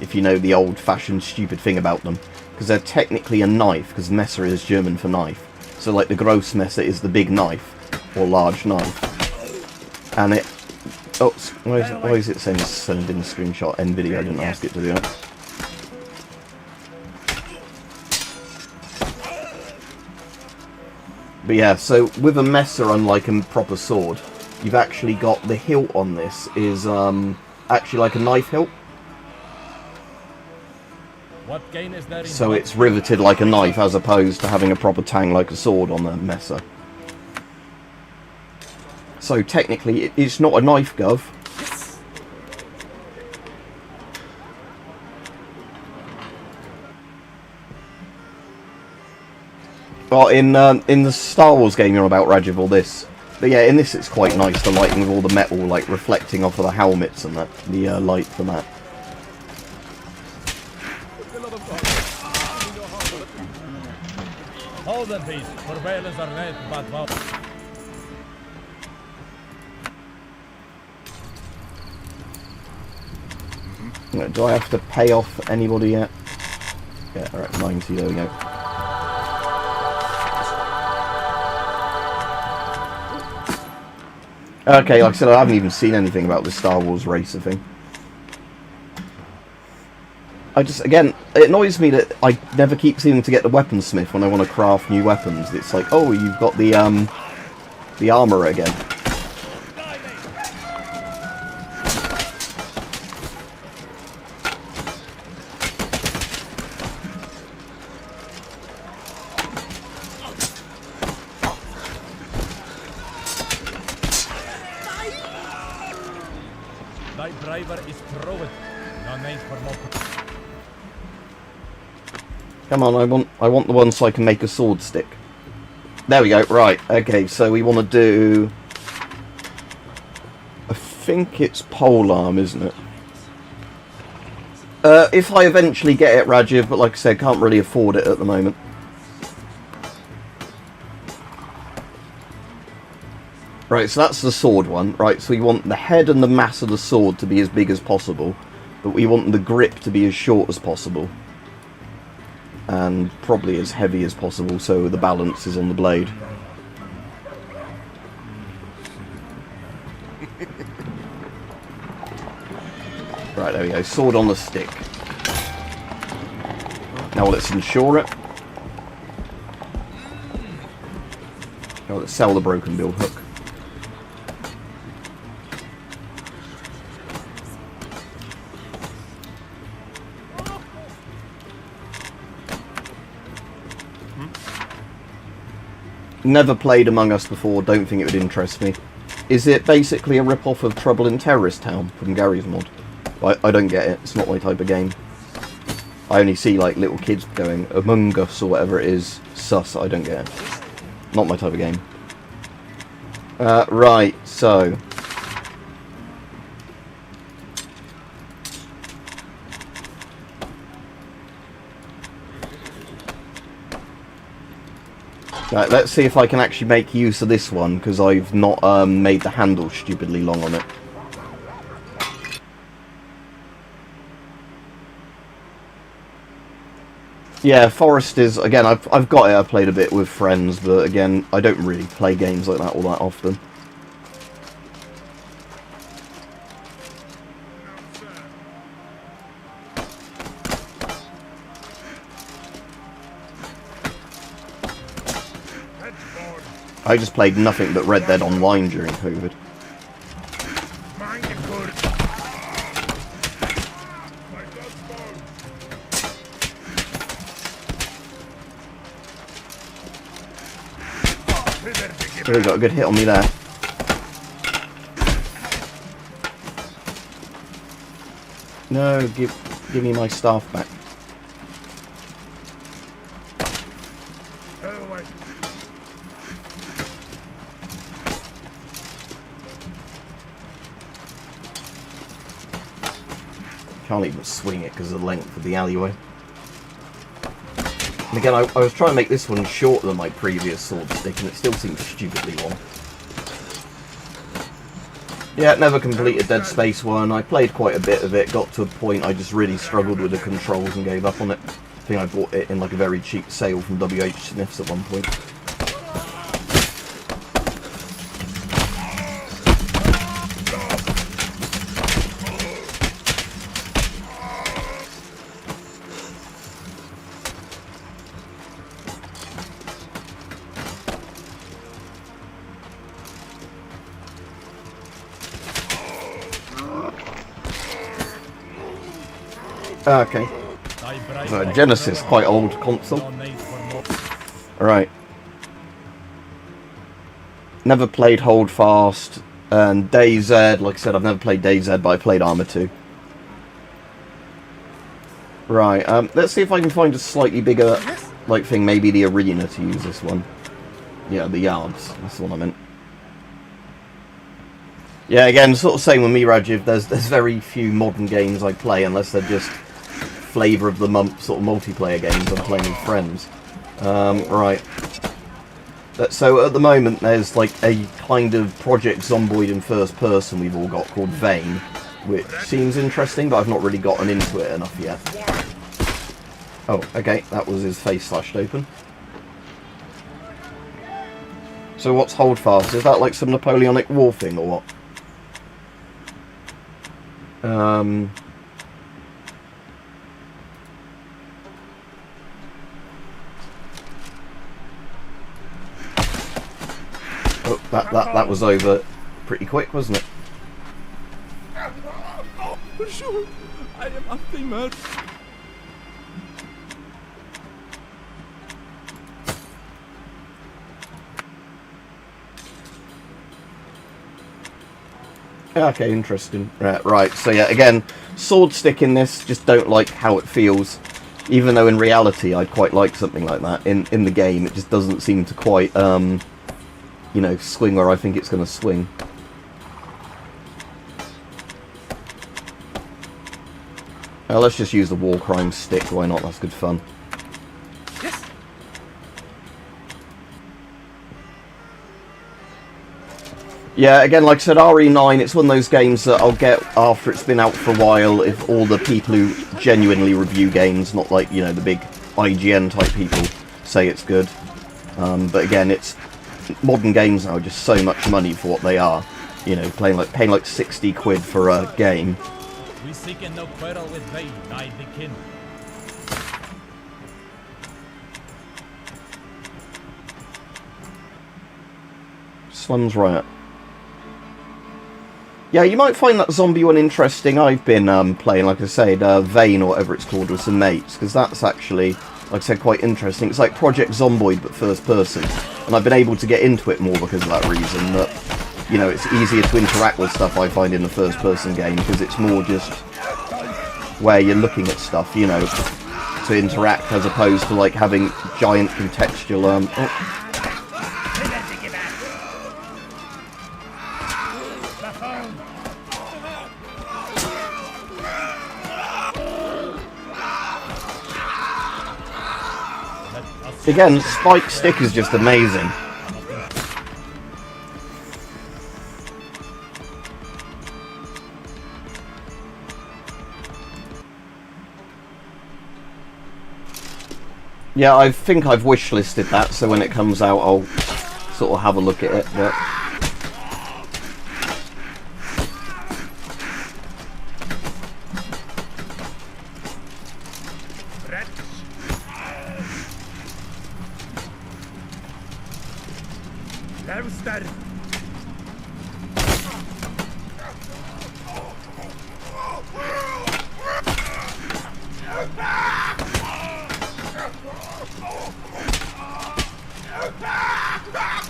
If you know the old-fashioned stupid thing about them. Because they're technically a knife, because messer is German for knife. So like the Grossmesser is the big knife, or large knife. And it... Oh, why is it saying send in a screenshot? NVIDIA, I didn't ask it to do that. But yeah, so with a messer, unlike a proper sword, you've actually got the hilt on this is actually like a knife hilt. What gain is there in so it's riveted like a knife as opposed to having a proper tang like a sword on the messer. So technically it's not a knife, Gov. But in the Star Wars game you're on about, Rajiv, this. But yeah, in this it's quite nice, the lighting with all the metal like reflecting off of the helmets and that, the light from that. Hold them, please. Surveillance are red, but well. Do I have to pay off anybody yet? Yeah, alright, 90, there we go. Okay, like I said, I haven't even seen anything about this Star Wars racer thing. Again, it annoys me that I never keep seeming to get the weaponsmith when I want to craft new weapons. It's like, oh, you've got the armor again. Thy driver is through. No need for more. Come on, I want the one so I can make a sword stick. There we go, right, okay, so we want to do... I think it's polearm, isn't it? If I eventually get it, Rajiv, but like I said, can't really afford it at the moment. Right, so that's the sword one. Right, so we want the head and the mass of the sword to be as big as possible, but we want the grip to be as short as possible. And probably as heavy as possible, so the balance is on the blade. Right, there we go. Sword on the stick. Now let's insure it. Now let's sell the broken bill hook. Never played Among Us before, don't think it would interest me. Is it basically a rip-off of Trouble in Terrorist Town from Gary's mod? I don't get it, it's not my type of game. I only see like little kids going Among Us or whatever it is, sus, I don't get it. Not my type of game. Right, so... Right, let's see if I can actually make use of this one, because I've not made the handle stupidly long on it. Yeah, Forest is, again, I've got it, I've played a bit with friends, but again, I don't really play games like that all that often. I just played nothing but Red Dead Online during COVID. Really got a good hit on me there. No, give me my staff back. Can't even swing it because of the length of the alleyway. And again, I was trying to make this one shorter than my previous sword stick, and it still seems stupidly long. Yeah, never completed Dead Space 1. I played quite a bit of it, got to a point I just really struggled with the controls and gave up on it. I think I bought it in like a very cheap sale from WH Smith's at one point. Okay. So Genesis, quite old console. Right. Never played Hold Fast, and DayZ, like I said, I've never played DayZ, but I played Arma 2. Right, let's see if I can find a slightly bigger, like, thing, maybe the arena to use this one. Yeah, the yards, that's the one I meant. Yeah, again, sort of same with me, Rajiv, there's very few modern games I play, unless they're just flavour of the month sort of multiplayer games I'm playing with friends. Right. So at the moment there's like a kind of Project Zomboid in first person we've all got called Vane, which seems interesting, but I've not really gotten into it enough yet. Oh, okay, that was his face slashed open. So what's Hold Fast? Is that like some Napoleonic War thing or what? Oh, that was over pretty quick, wasn't it? For sure, I am after Okay, interesting. Right, so yeah, again, sword stick in this, just don't like how it feels. Even though in reality I'd quite like something like that. In the game, it just doesn't seem to quite, you know, swing where I think it's going to swing. Let's just use the war crime stick, why not? That's good fun. Yes. Yeah, again, like I said, RE9, it's one of those games that I'll get after it's been out for a while, if all the people who genuinely review games, not like, you know, the big IGN type people, say it's good. But again, it's modern games now are just so much money for what they are. You know, paying like 60 quid for a game. We seek no quarrel with they, thy the kin. Slums Riot. Yeah, you might find that zombie one interesting. I've been playing, like I said, Vane or whatever it's called with some mates, because that's actually, like I said, quite interesting. It's like Project Zomboid, but first person. And I've been able to get into it more because of that reason, that, you know, it's easier to interact with stuff, I find, in the first person game, because it's more just where you're looking at stuff, you know, to interact, as opposed to, like, having giant contextual, Again, Spike Stick is just amazing. Yeah, I think I've wishlisted that, so when it comes out I'll sort of have a look at it, but...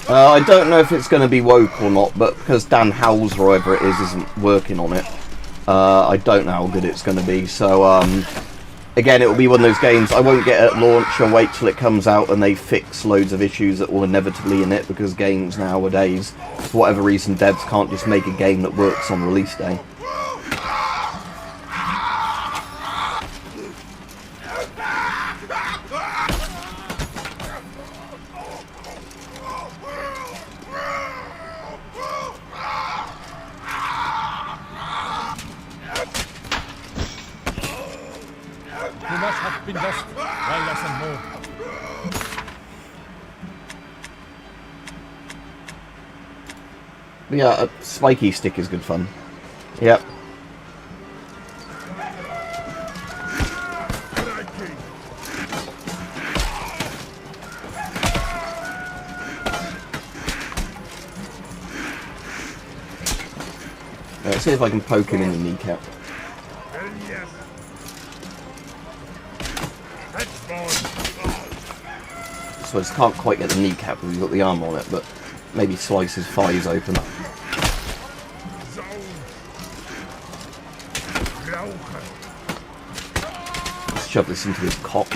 I don't know if it's going to be woke or not, but because Dan Howells or whoever it is isn't working on it, I don't know how good it's going to be. So, again, it will be one of those games I won't get at launch. I'll wait till it comes out and they fix loads of issues that will inevitably in it, because games nowadays, for whatever reason, devs can't just make a game that works on release day. Yeah, a spiky stick is good fun. Yep. Let's see if I can poke him in the kneecap. So I just can't quite get the kneecap because he's got the arm on it, but maybe slice his thighs open. Let's shove this into his cock.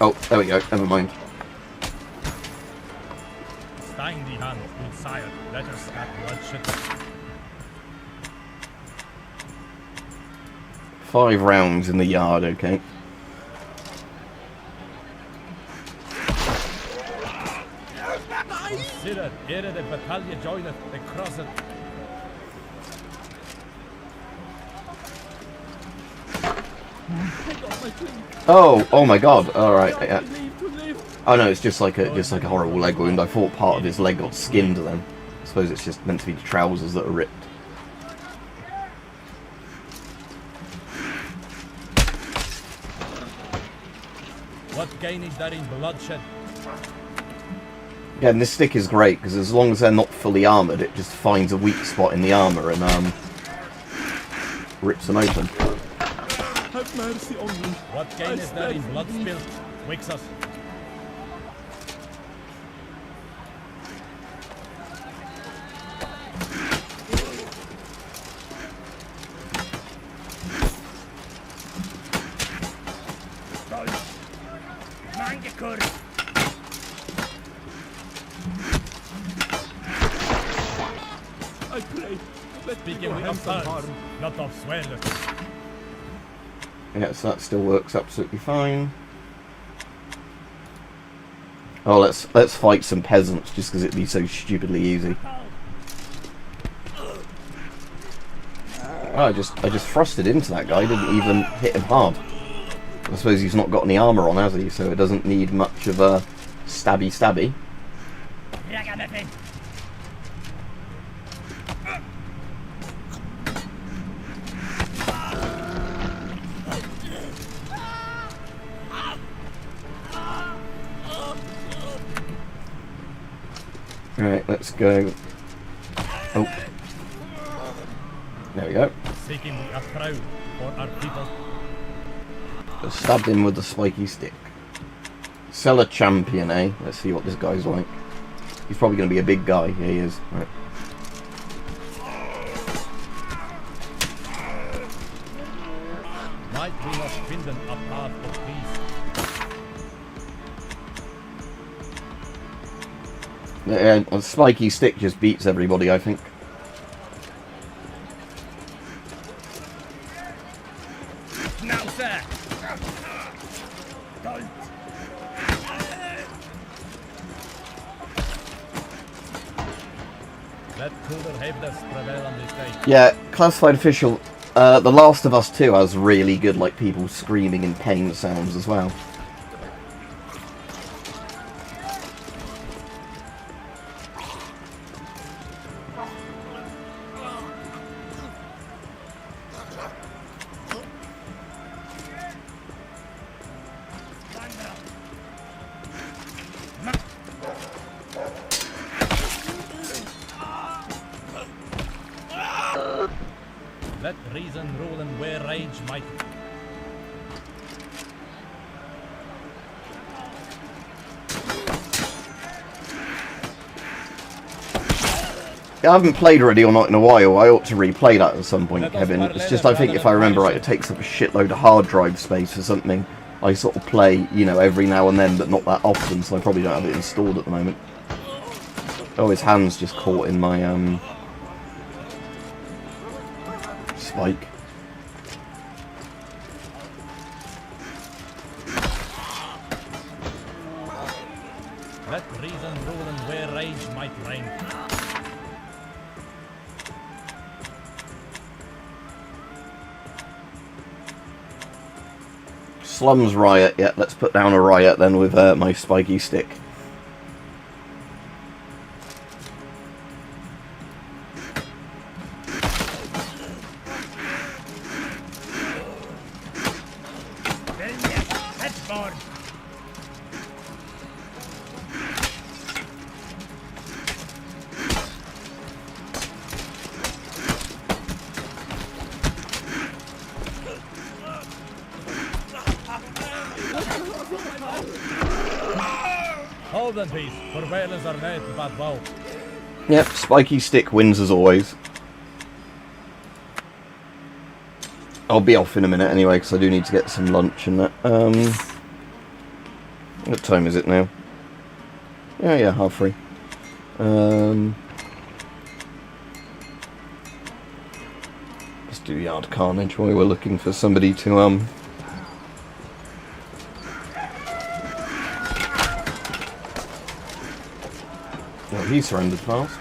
Oh, there we go, never mind. Stein die Hand, good sire, let us have bloodshed. 5 rounds in the yard, okay. Consider, ere the battalion joineth, the crosseth. Oh my god, alright, yeah. Oh no, it's just like a horrible leg wound. I thought part of his leg got skinned then. I suppose it's just meant to be the trousers that are ripped. What gain is there in bloodshed? Again, this stick is great, because as long as they're not fully armoured, it just finds a weak spot in the armour and rips them open. Have mercy on me. What gain is there in blood spill? Wakes us. I pray, let me go have some harm. Not of swell. Yeah, so that still works absolutely fine. Oh, let's fight some peasants just because it'd be so stupidly easy. Oh, I just thrusted into that guy. Didn't even hit him hard. I suppose he's not got any armour on, has he? So it doesn't need much of a stabby. Right, let's go. Oh. There we go. Seeking a crowd for our people. Just stabbed him with the spiky stick. Sell a champion, eh? Let's see what this guy's like. He's probably going to be a big guy. Yeah, he is. Right. Might we not find a path of peace? Yeah, a spiky stick just beats everybody, I think. Now, sir! Let cooler heaviness prevail on this day. Yeah, classified official. The Last of Us 2 has really good, like, people screaming in pain sounds as well. Let reason rule and where rage might. I haven't played Ready or Not in a while. I ought to replay that at some point, Kevin. It's just, I think if I remember right, it takes up a shitload of hard drive space or something. I sort of play, you know, every now and then, but not that often, so I probably don't have it installed at the moment. Oh, his hand's just caught in my, spike. Let reason rule and where rage might reign. Slums riot. Yeah, let's put down a riot then with my spiky stick. Hold in peace, for violence are made but bow. Yep, spiky stick wins as always. I'll be off in a minute anyway, because I do need to get some lunch and that. What time is it now? Yeah, 3:30. Let's do yard carnage while we're looking for somebody to Oh, he surrendered fast.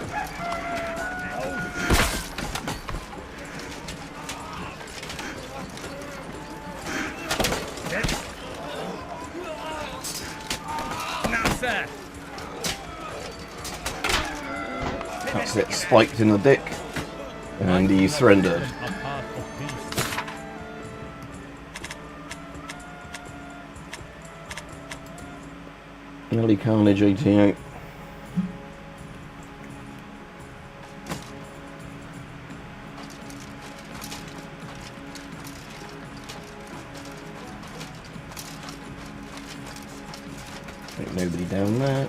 That's it, spiked in the dick. And he surrendered. Early Carnage 88. Ain't nobody down there.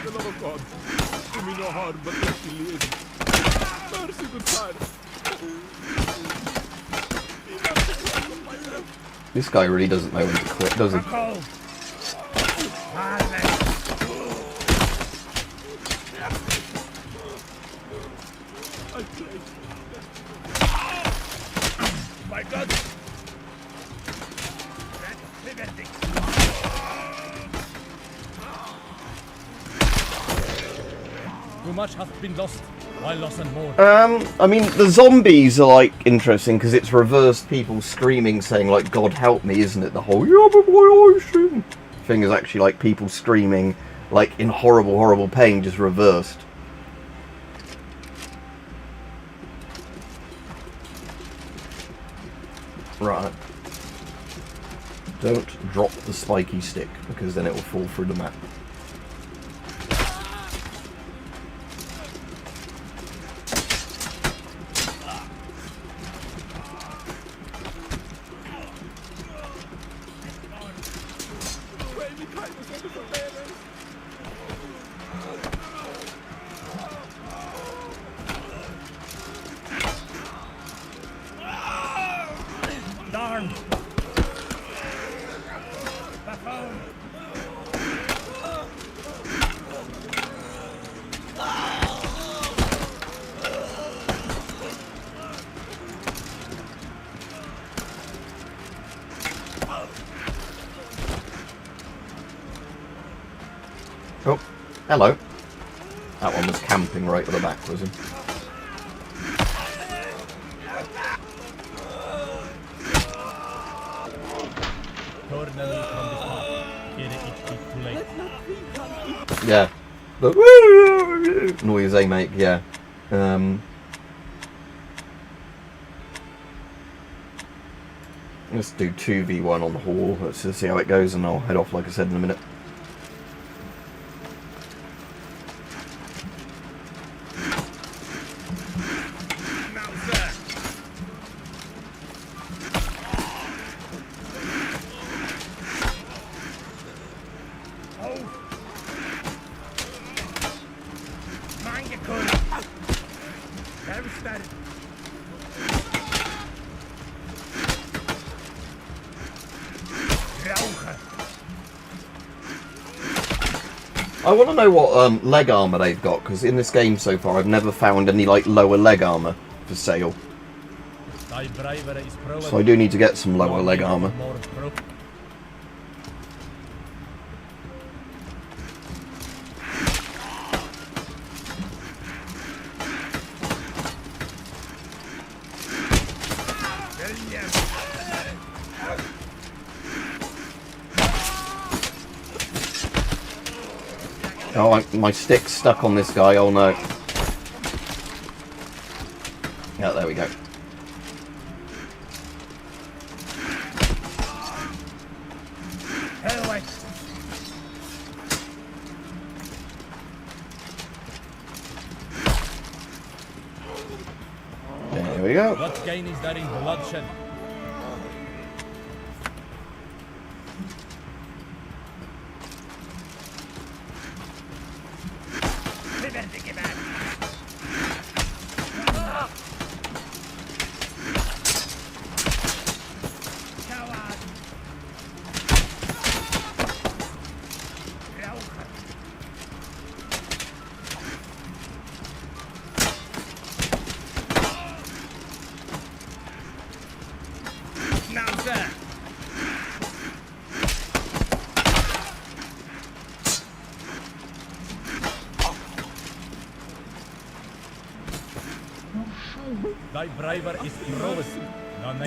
The love of God. Do me no harm, but let me live. Mercy, good sire. This guy really doesn't know when to quit, does he? My God! Too much hath been lost. Why loss and more? I mean, the zombies are, like, interesting because it's reversed people screaming saying, like, God help me, isn't it? The whole, yeah, but why are you thing is actually, like, people screaming, like, in horrible, horrible pain, just reversed. Right. Don't drop the spiky stick, because then it will fall through the map. Darn! Oh, hello. That one was camping right at the back, was he? Yeah. The noise they make, yeah. Let's do 2v1 on the hall. Let's just see how it goes and I'll head off, like I said, in a minute. I want to know what leg armour they've got, because in this game so far I've never found any like lower leg armour for sale. So I do need to get some lower leg armour. Oh, my stick's stuck on this guy, oh no. Yeah, there we go. There we go. What gain is there in bloodshed?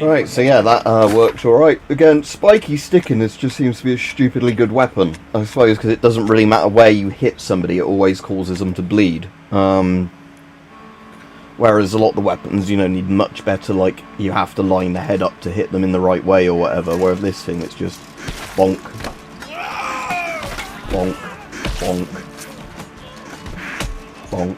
Right, so yeah, that worked alright. Again, spiky sticking just seems to be a stupidly good weapon. I suppose because it doesn't really matter where you hit somebody, it always causes them to bleed. Whereas a lot of the weapons, you know, need much better, like, you have to line the head up to hit them in the right way or whatever, whereas this thing, it's just bonk, bonk, bonk, bonk.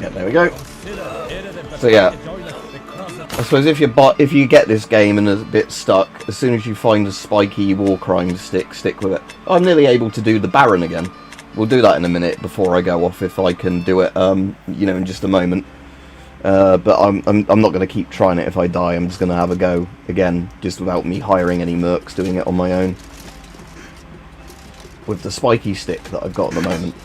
Yeah, there we go. So yeah, I suppose if you get this game and are a bit stuck, as soon as you find a spiky war crime stick with it. I'm nearly able to do the Baron again. We'll do that in a minute before I go off if I can do it, you know, in just a moment. But I'm not going to keep trying it if I die. I'm just going to have a go again, just without me hiring any mercs, doing it on my own. With the spiky stick that I've got at the moment.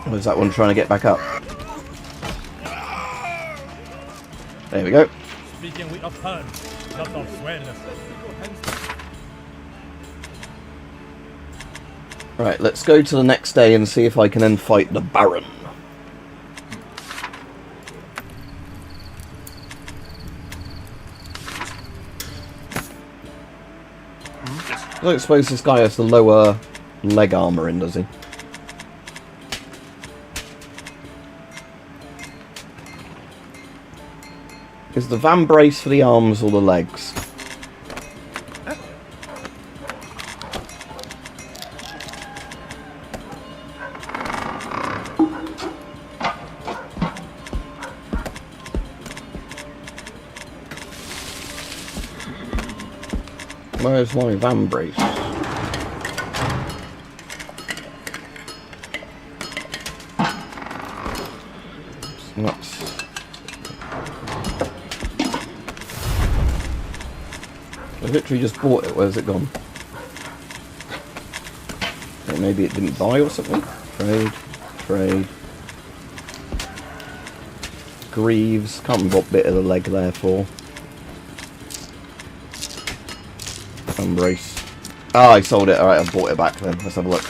Was that one trying to get back up? There we go. Speaking with a pun, not of swearness. Right, let's go to the next day and see if I can then fight the Baron. I don't suppose this guy has the lower leg armour in, does he? Is the van brace for the arms or the legs? Where's my van brace? Nuts. I literally just bought it. Where's it gone? Okay, maybe it didn't buy or something? Trade. Greaves. Can't remember what bit of the leg there for. Brace. Ah, I sold it. Alright, I bought it back then. Let's have a look.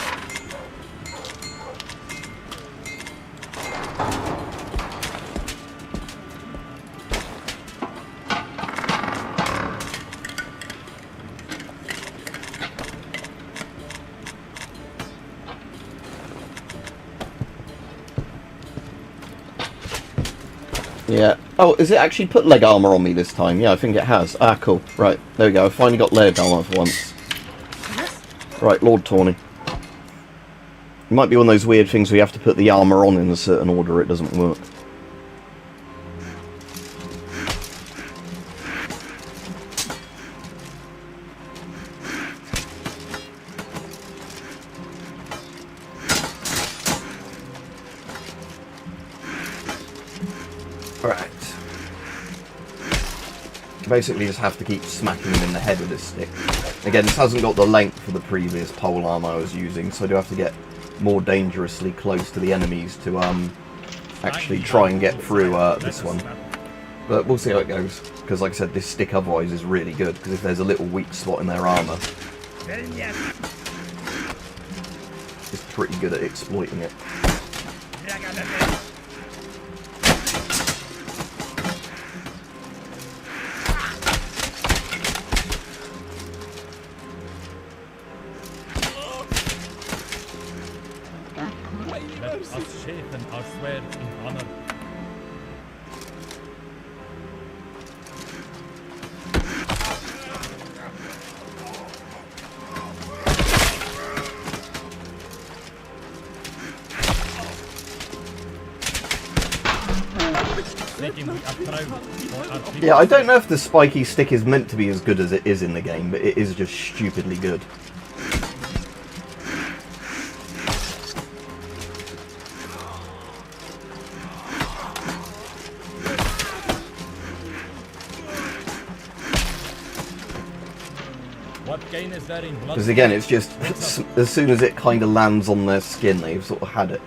Yeah. Oh, has it actually put leg armour on me this time? Yeah, I think it has. Ah, cool. Right, there we go. I finally got leg armour for once. Right, Lord Tawny. It might be one of those weird things where you have to put the armour on in a certain order, it doesn't work. Basically just have to keep smacking them in the head with this stick. Again, this hasn't got the length for the previous polearm I was using, so I do have to get more dangerously close to the enemies to actually try and get through this one. But we'll see how it goes, because like I said, this stick otherwise is really good, because if there's a little weak spot in their armour, it's pretty good at exploiting it. Yeah, I don't know if the spiky stick is meant to be as good as it is in the game, but it is just stupidly good. Because again, it's just, as soon as it kind of lands on their skin, they've sort of had it.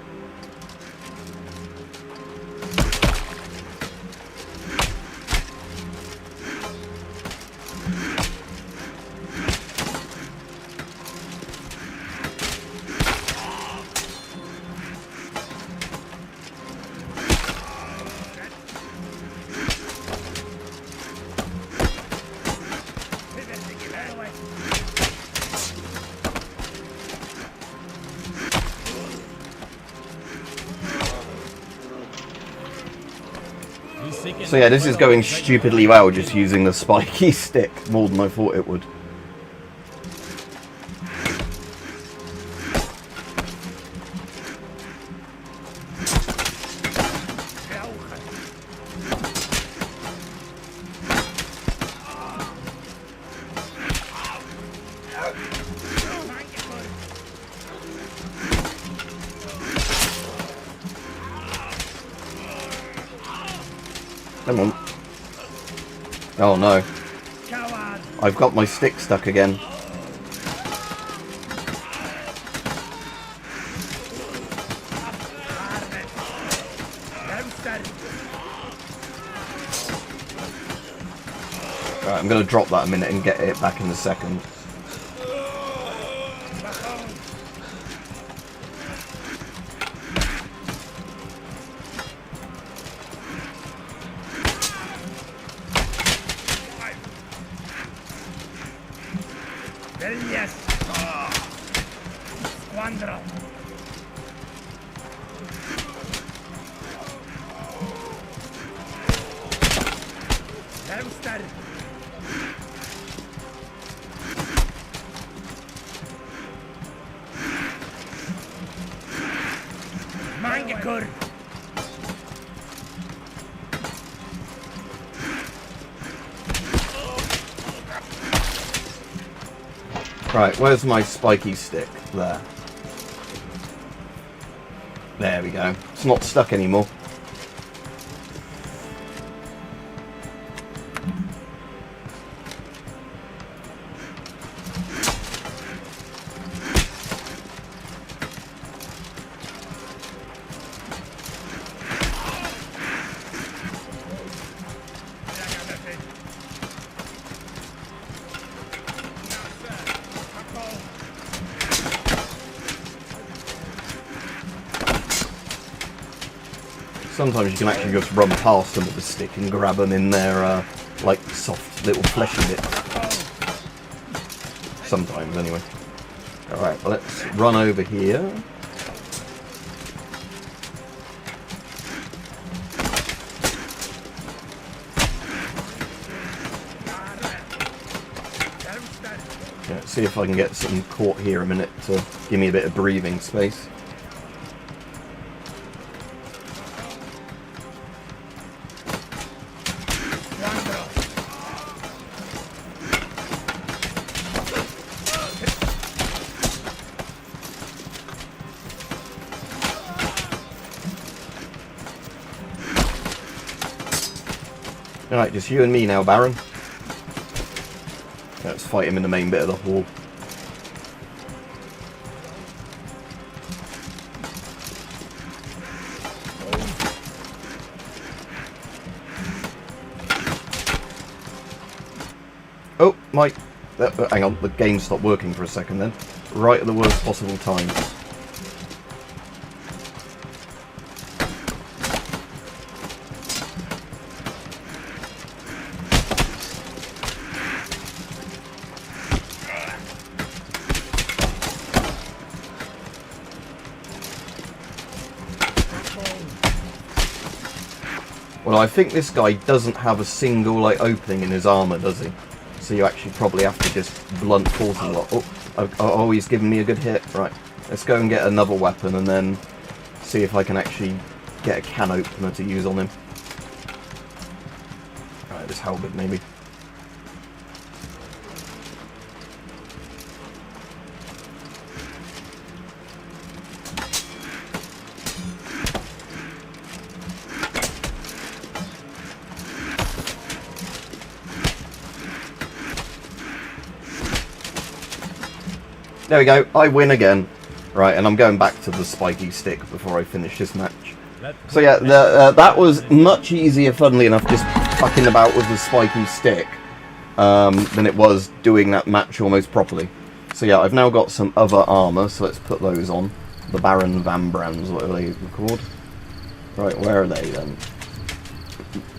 So yeah, this is going stupidly well, just using the spiky stick more than I thought it would. Come on. Oh no. I've got my stick stuck again. Right, I'm going to drop that a minute and get it back in a second. Right, where's my spiky stick? There. There we go. It's not stuck anymore. Sometimes you can actually just run past them with the stick and grab them in their, like, soft little fleshy bits. Sometimes, anyway. Alright, well, let's run over here. Yeah, see if I can get some caught here a minute to give me a bit of breathing space. Alright, just you and me now, Baron. Let's fight him in the main bit of the hall. Oh, Mike. Hang on, the game stopped working for a second then. Right at the worst possible time. Well, I think this guy doesn't have a single, like, opening in his armour, does he? So you actually probably have to just blunt force him a lot. Oh, he's giving me a good hit. Right, let's go and get another weapon and then see if I can actually get a can opener to use on him. Alright, this halberd maybe. There we go, I win again. Right, and I'm going back to the spiky stick before I finish this match. So yeah, that was much easier, funnily enough, just fucking about with the spiky stick than it was doing that match almost properly. So yeah, I've now got some other armour, so let's put those on. The Baron Van Brands, whatever they were called. Right, where are they then?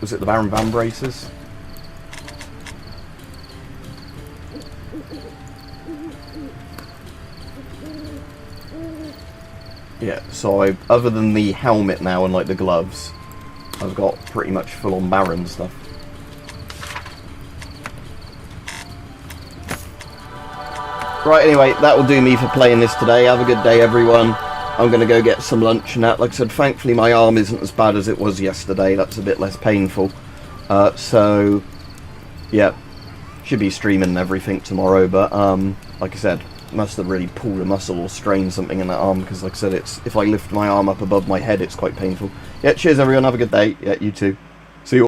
Was it the Baron Van Braces? Yeah, so other than the helmet now and like the gloves, I've got pretty much full-on Baron stuff. Right, anyway, that will do me for playing this today. Have a good day, everyone. I'm going to go get some lunch and that. Like I said, thankfully my arm isn't as bad as it was yesterday. That's a bit less painful. So, yeah, should be streaming and everything tomorrow. But, like I said, must have really pulled a muscle or strained something in that arm. Because, like I said, if I lift my arm up above my head, it's quite painful. Yeah, cheers, everyone. Have a good day. Yeah, you too.